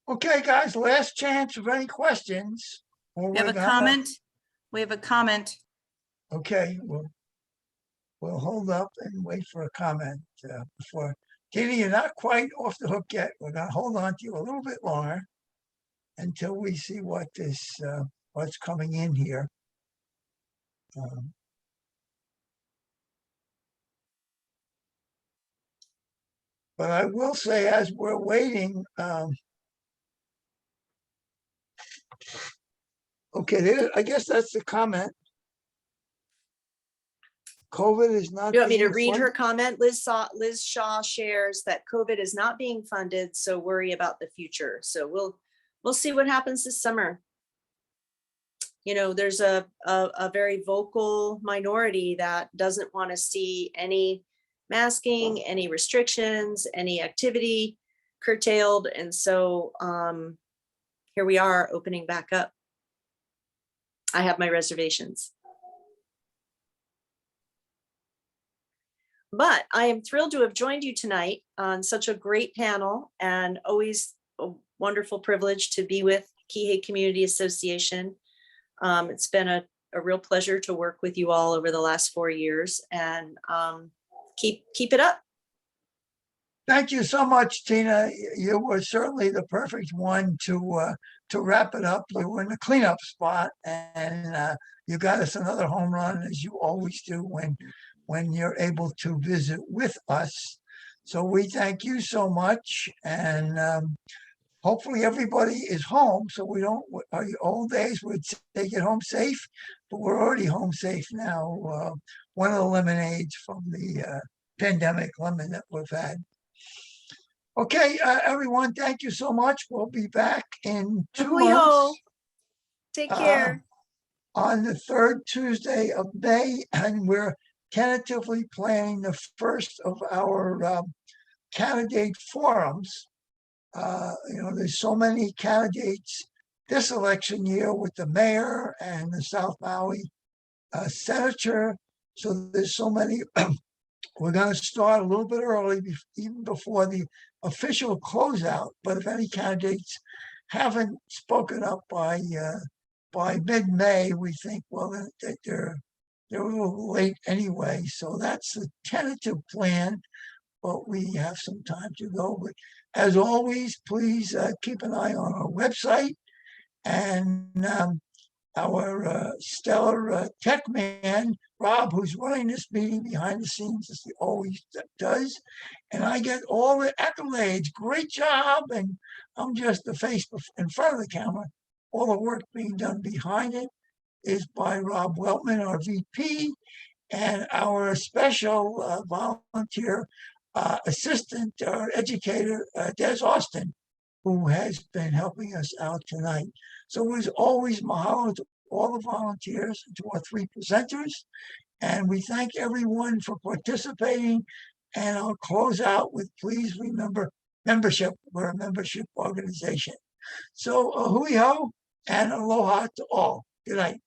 Okay, guys, last chance of any questions. or We have we're a gonna- comment. We have a comment. Okay, we'll hold up and wait for a comment before. Tina, you're not quite off the hook yet. We're gonna hold on to you a little bit longer until we see what's coming in here. But I will say, as we're waiting, okay, I guess that's the comment. COVID is not. You want me to being read her funded. comment? Liz Shaw shares that COVID is not being funded, so worry about the future. So we'll see what happens this summer. You know, there's a very vocal minority that doesn't want to see any masking, any restrictions, any activity curtailed. And so here we are opening back up. I have my reservations. But I am thrilled to have joined you tonight on such a great panel, and always a wonderful privilege to be with Kihei Community Association. It's been a real pleasure to work with you all over the last 4 years, and keep it up. Thank you so much, Tina. You were certainly the perfect one to wrap it up. You were in the cleanup spot, and you got us another home run, as you always do when you're able to visit with us. So we thank you so much, and hopefully everybody is home, so we don't. Our old days would say get home safe, but we're already home safe now. One of the lemonades from the pandemic lemon that we've had. Okay, everyone, thank you so much. We'll be back in 2 Ahihi ho. months Take care. on the third Tuesday of May, and we're tentatively planning the first of our candidate forums. There's so many candidates this election year with the mayor and the South Maui senator. So there's so many. We're going to start a little bit early, even before the official closeout. But if any candidates haven't spoken up by mid-May, we think, well, that they're a little late anyway. So that's the tentative plan, but we have some time to go. But as always, please keep an eye on our website, and our stellar tech man, Rob, who's running this meeting behind the scenes, as he always does. And I get all the accolades. Great job. And I'm just the face in front of the camera. All the work being done behind it is by Rob Weltman, our VP, and our special volunteer assistant or educator, Des Austin, who has been helping us out tonight. So as always, mahalo to all the volunteers and to our 3 presenters. And we thank everyone for participating. And I'll close out with, please remember membership. We're a membership organization. So ahui ho and aloha to all. Good night.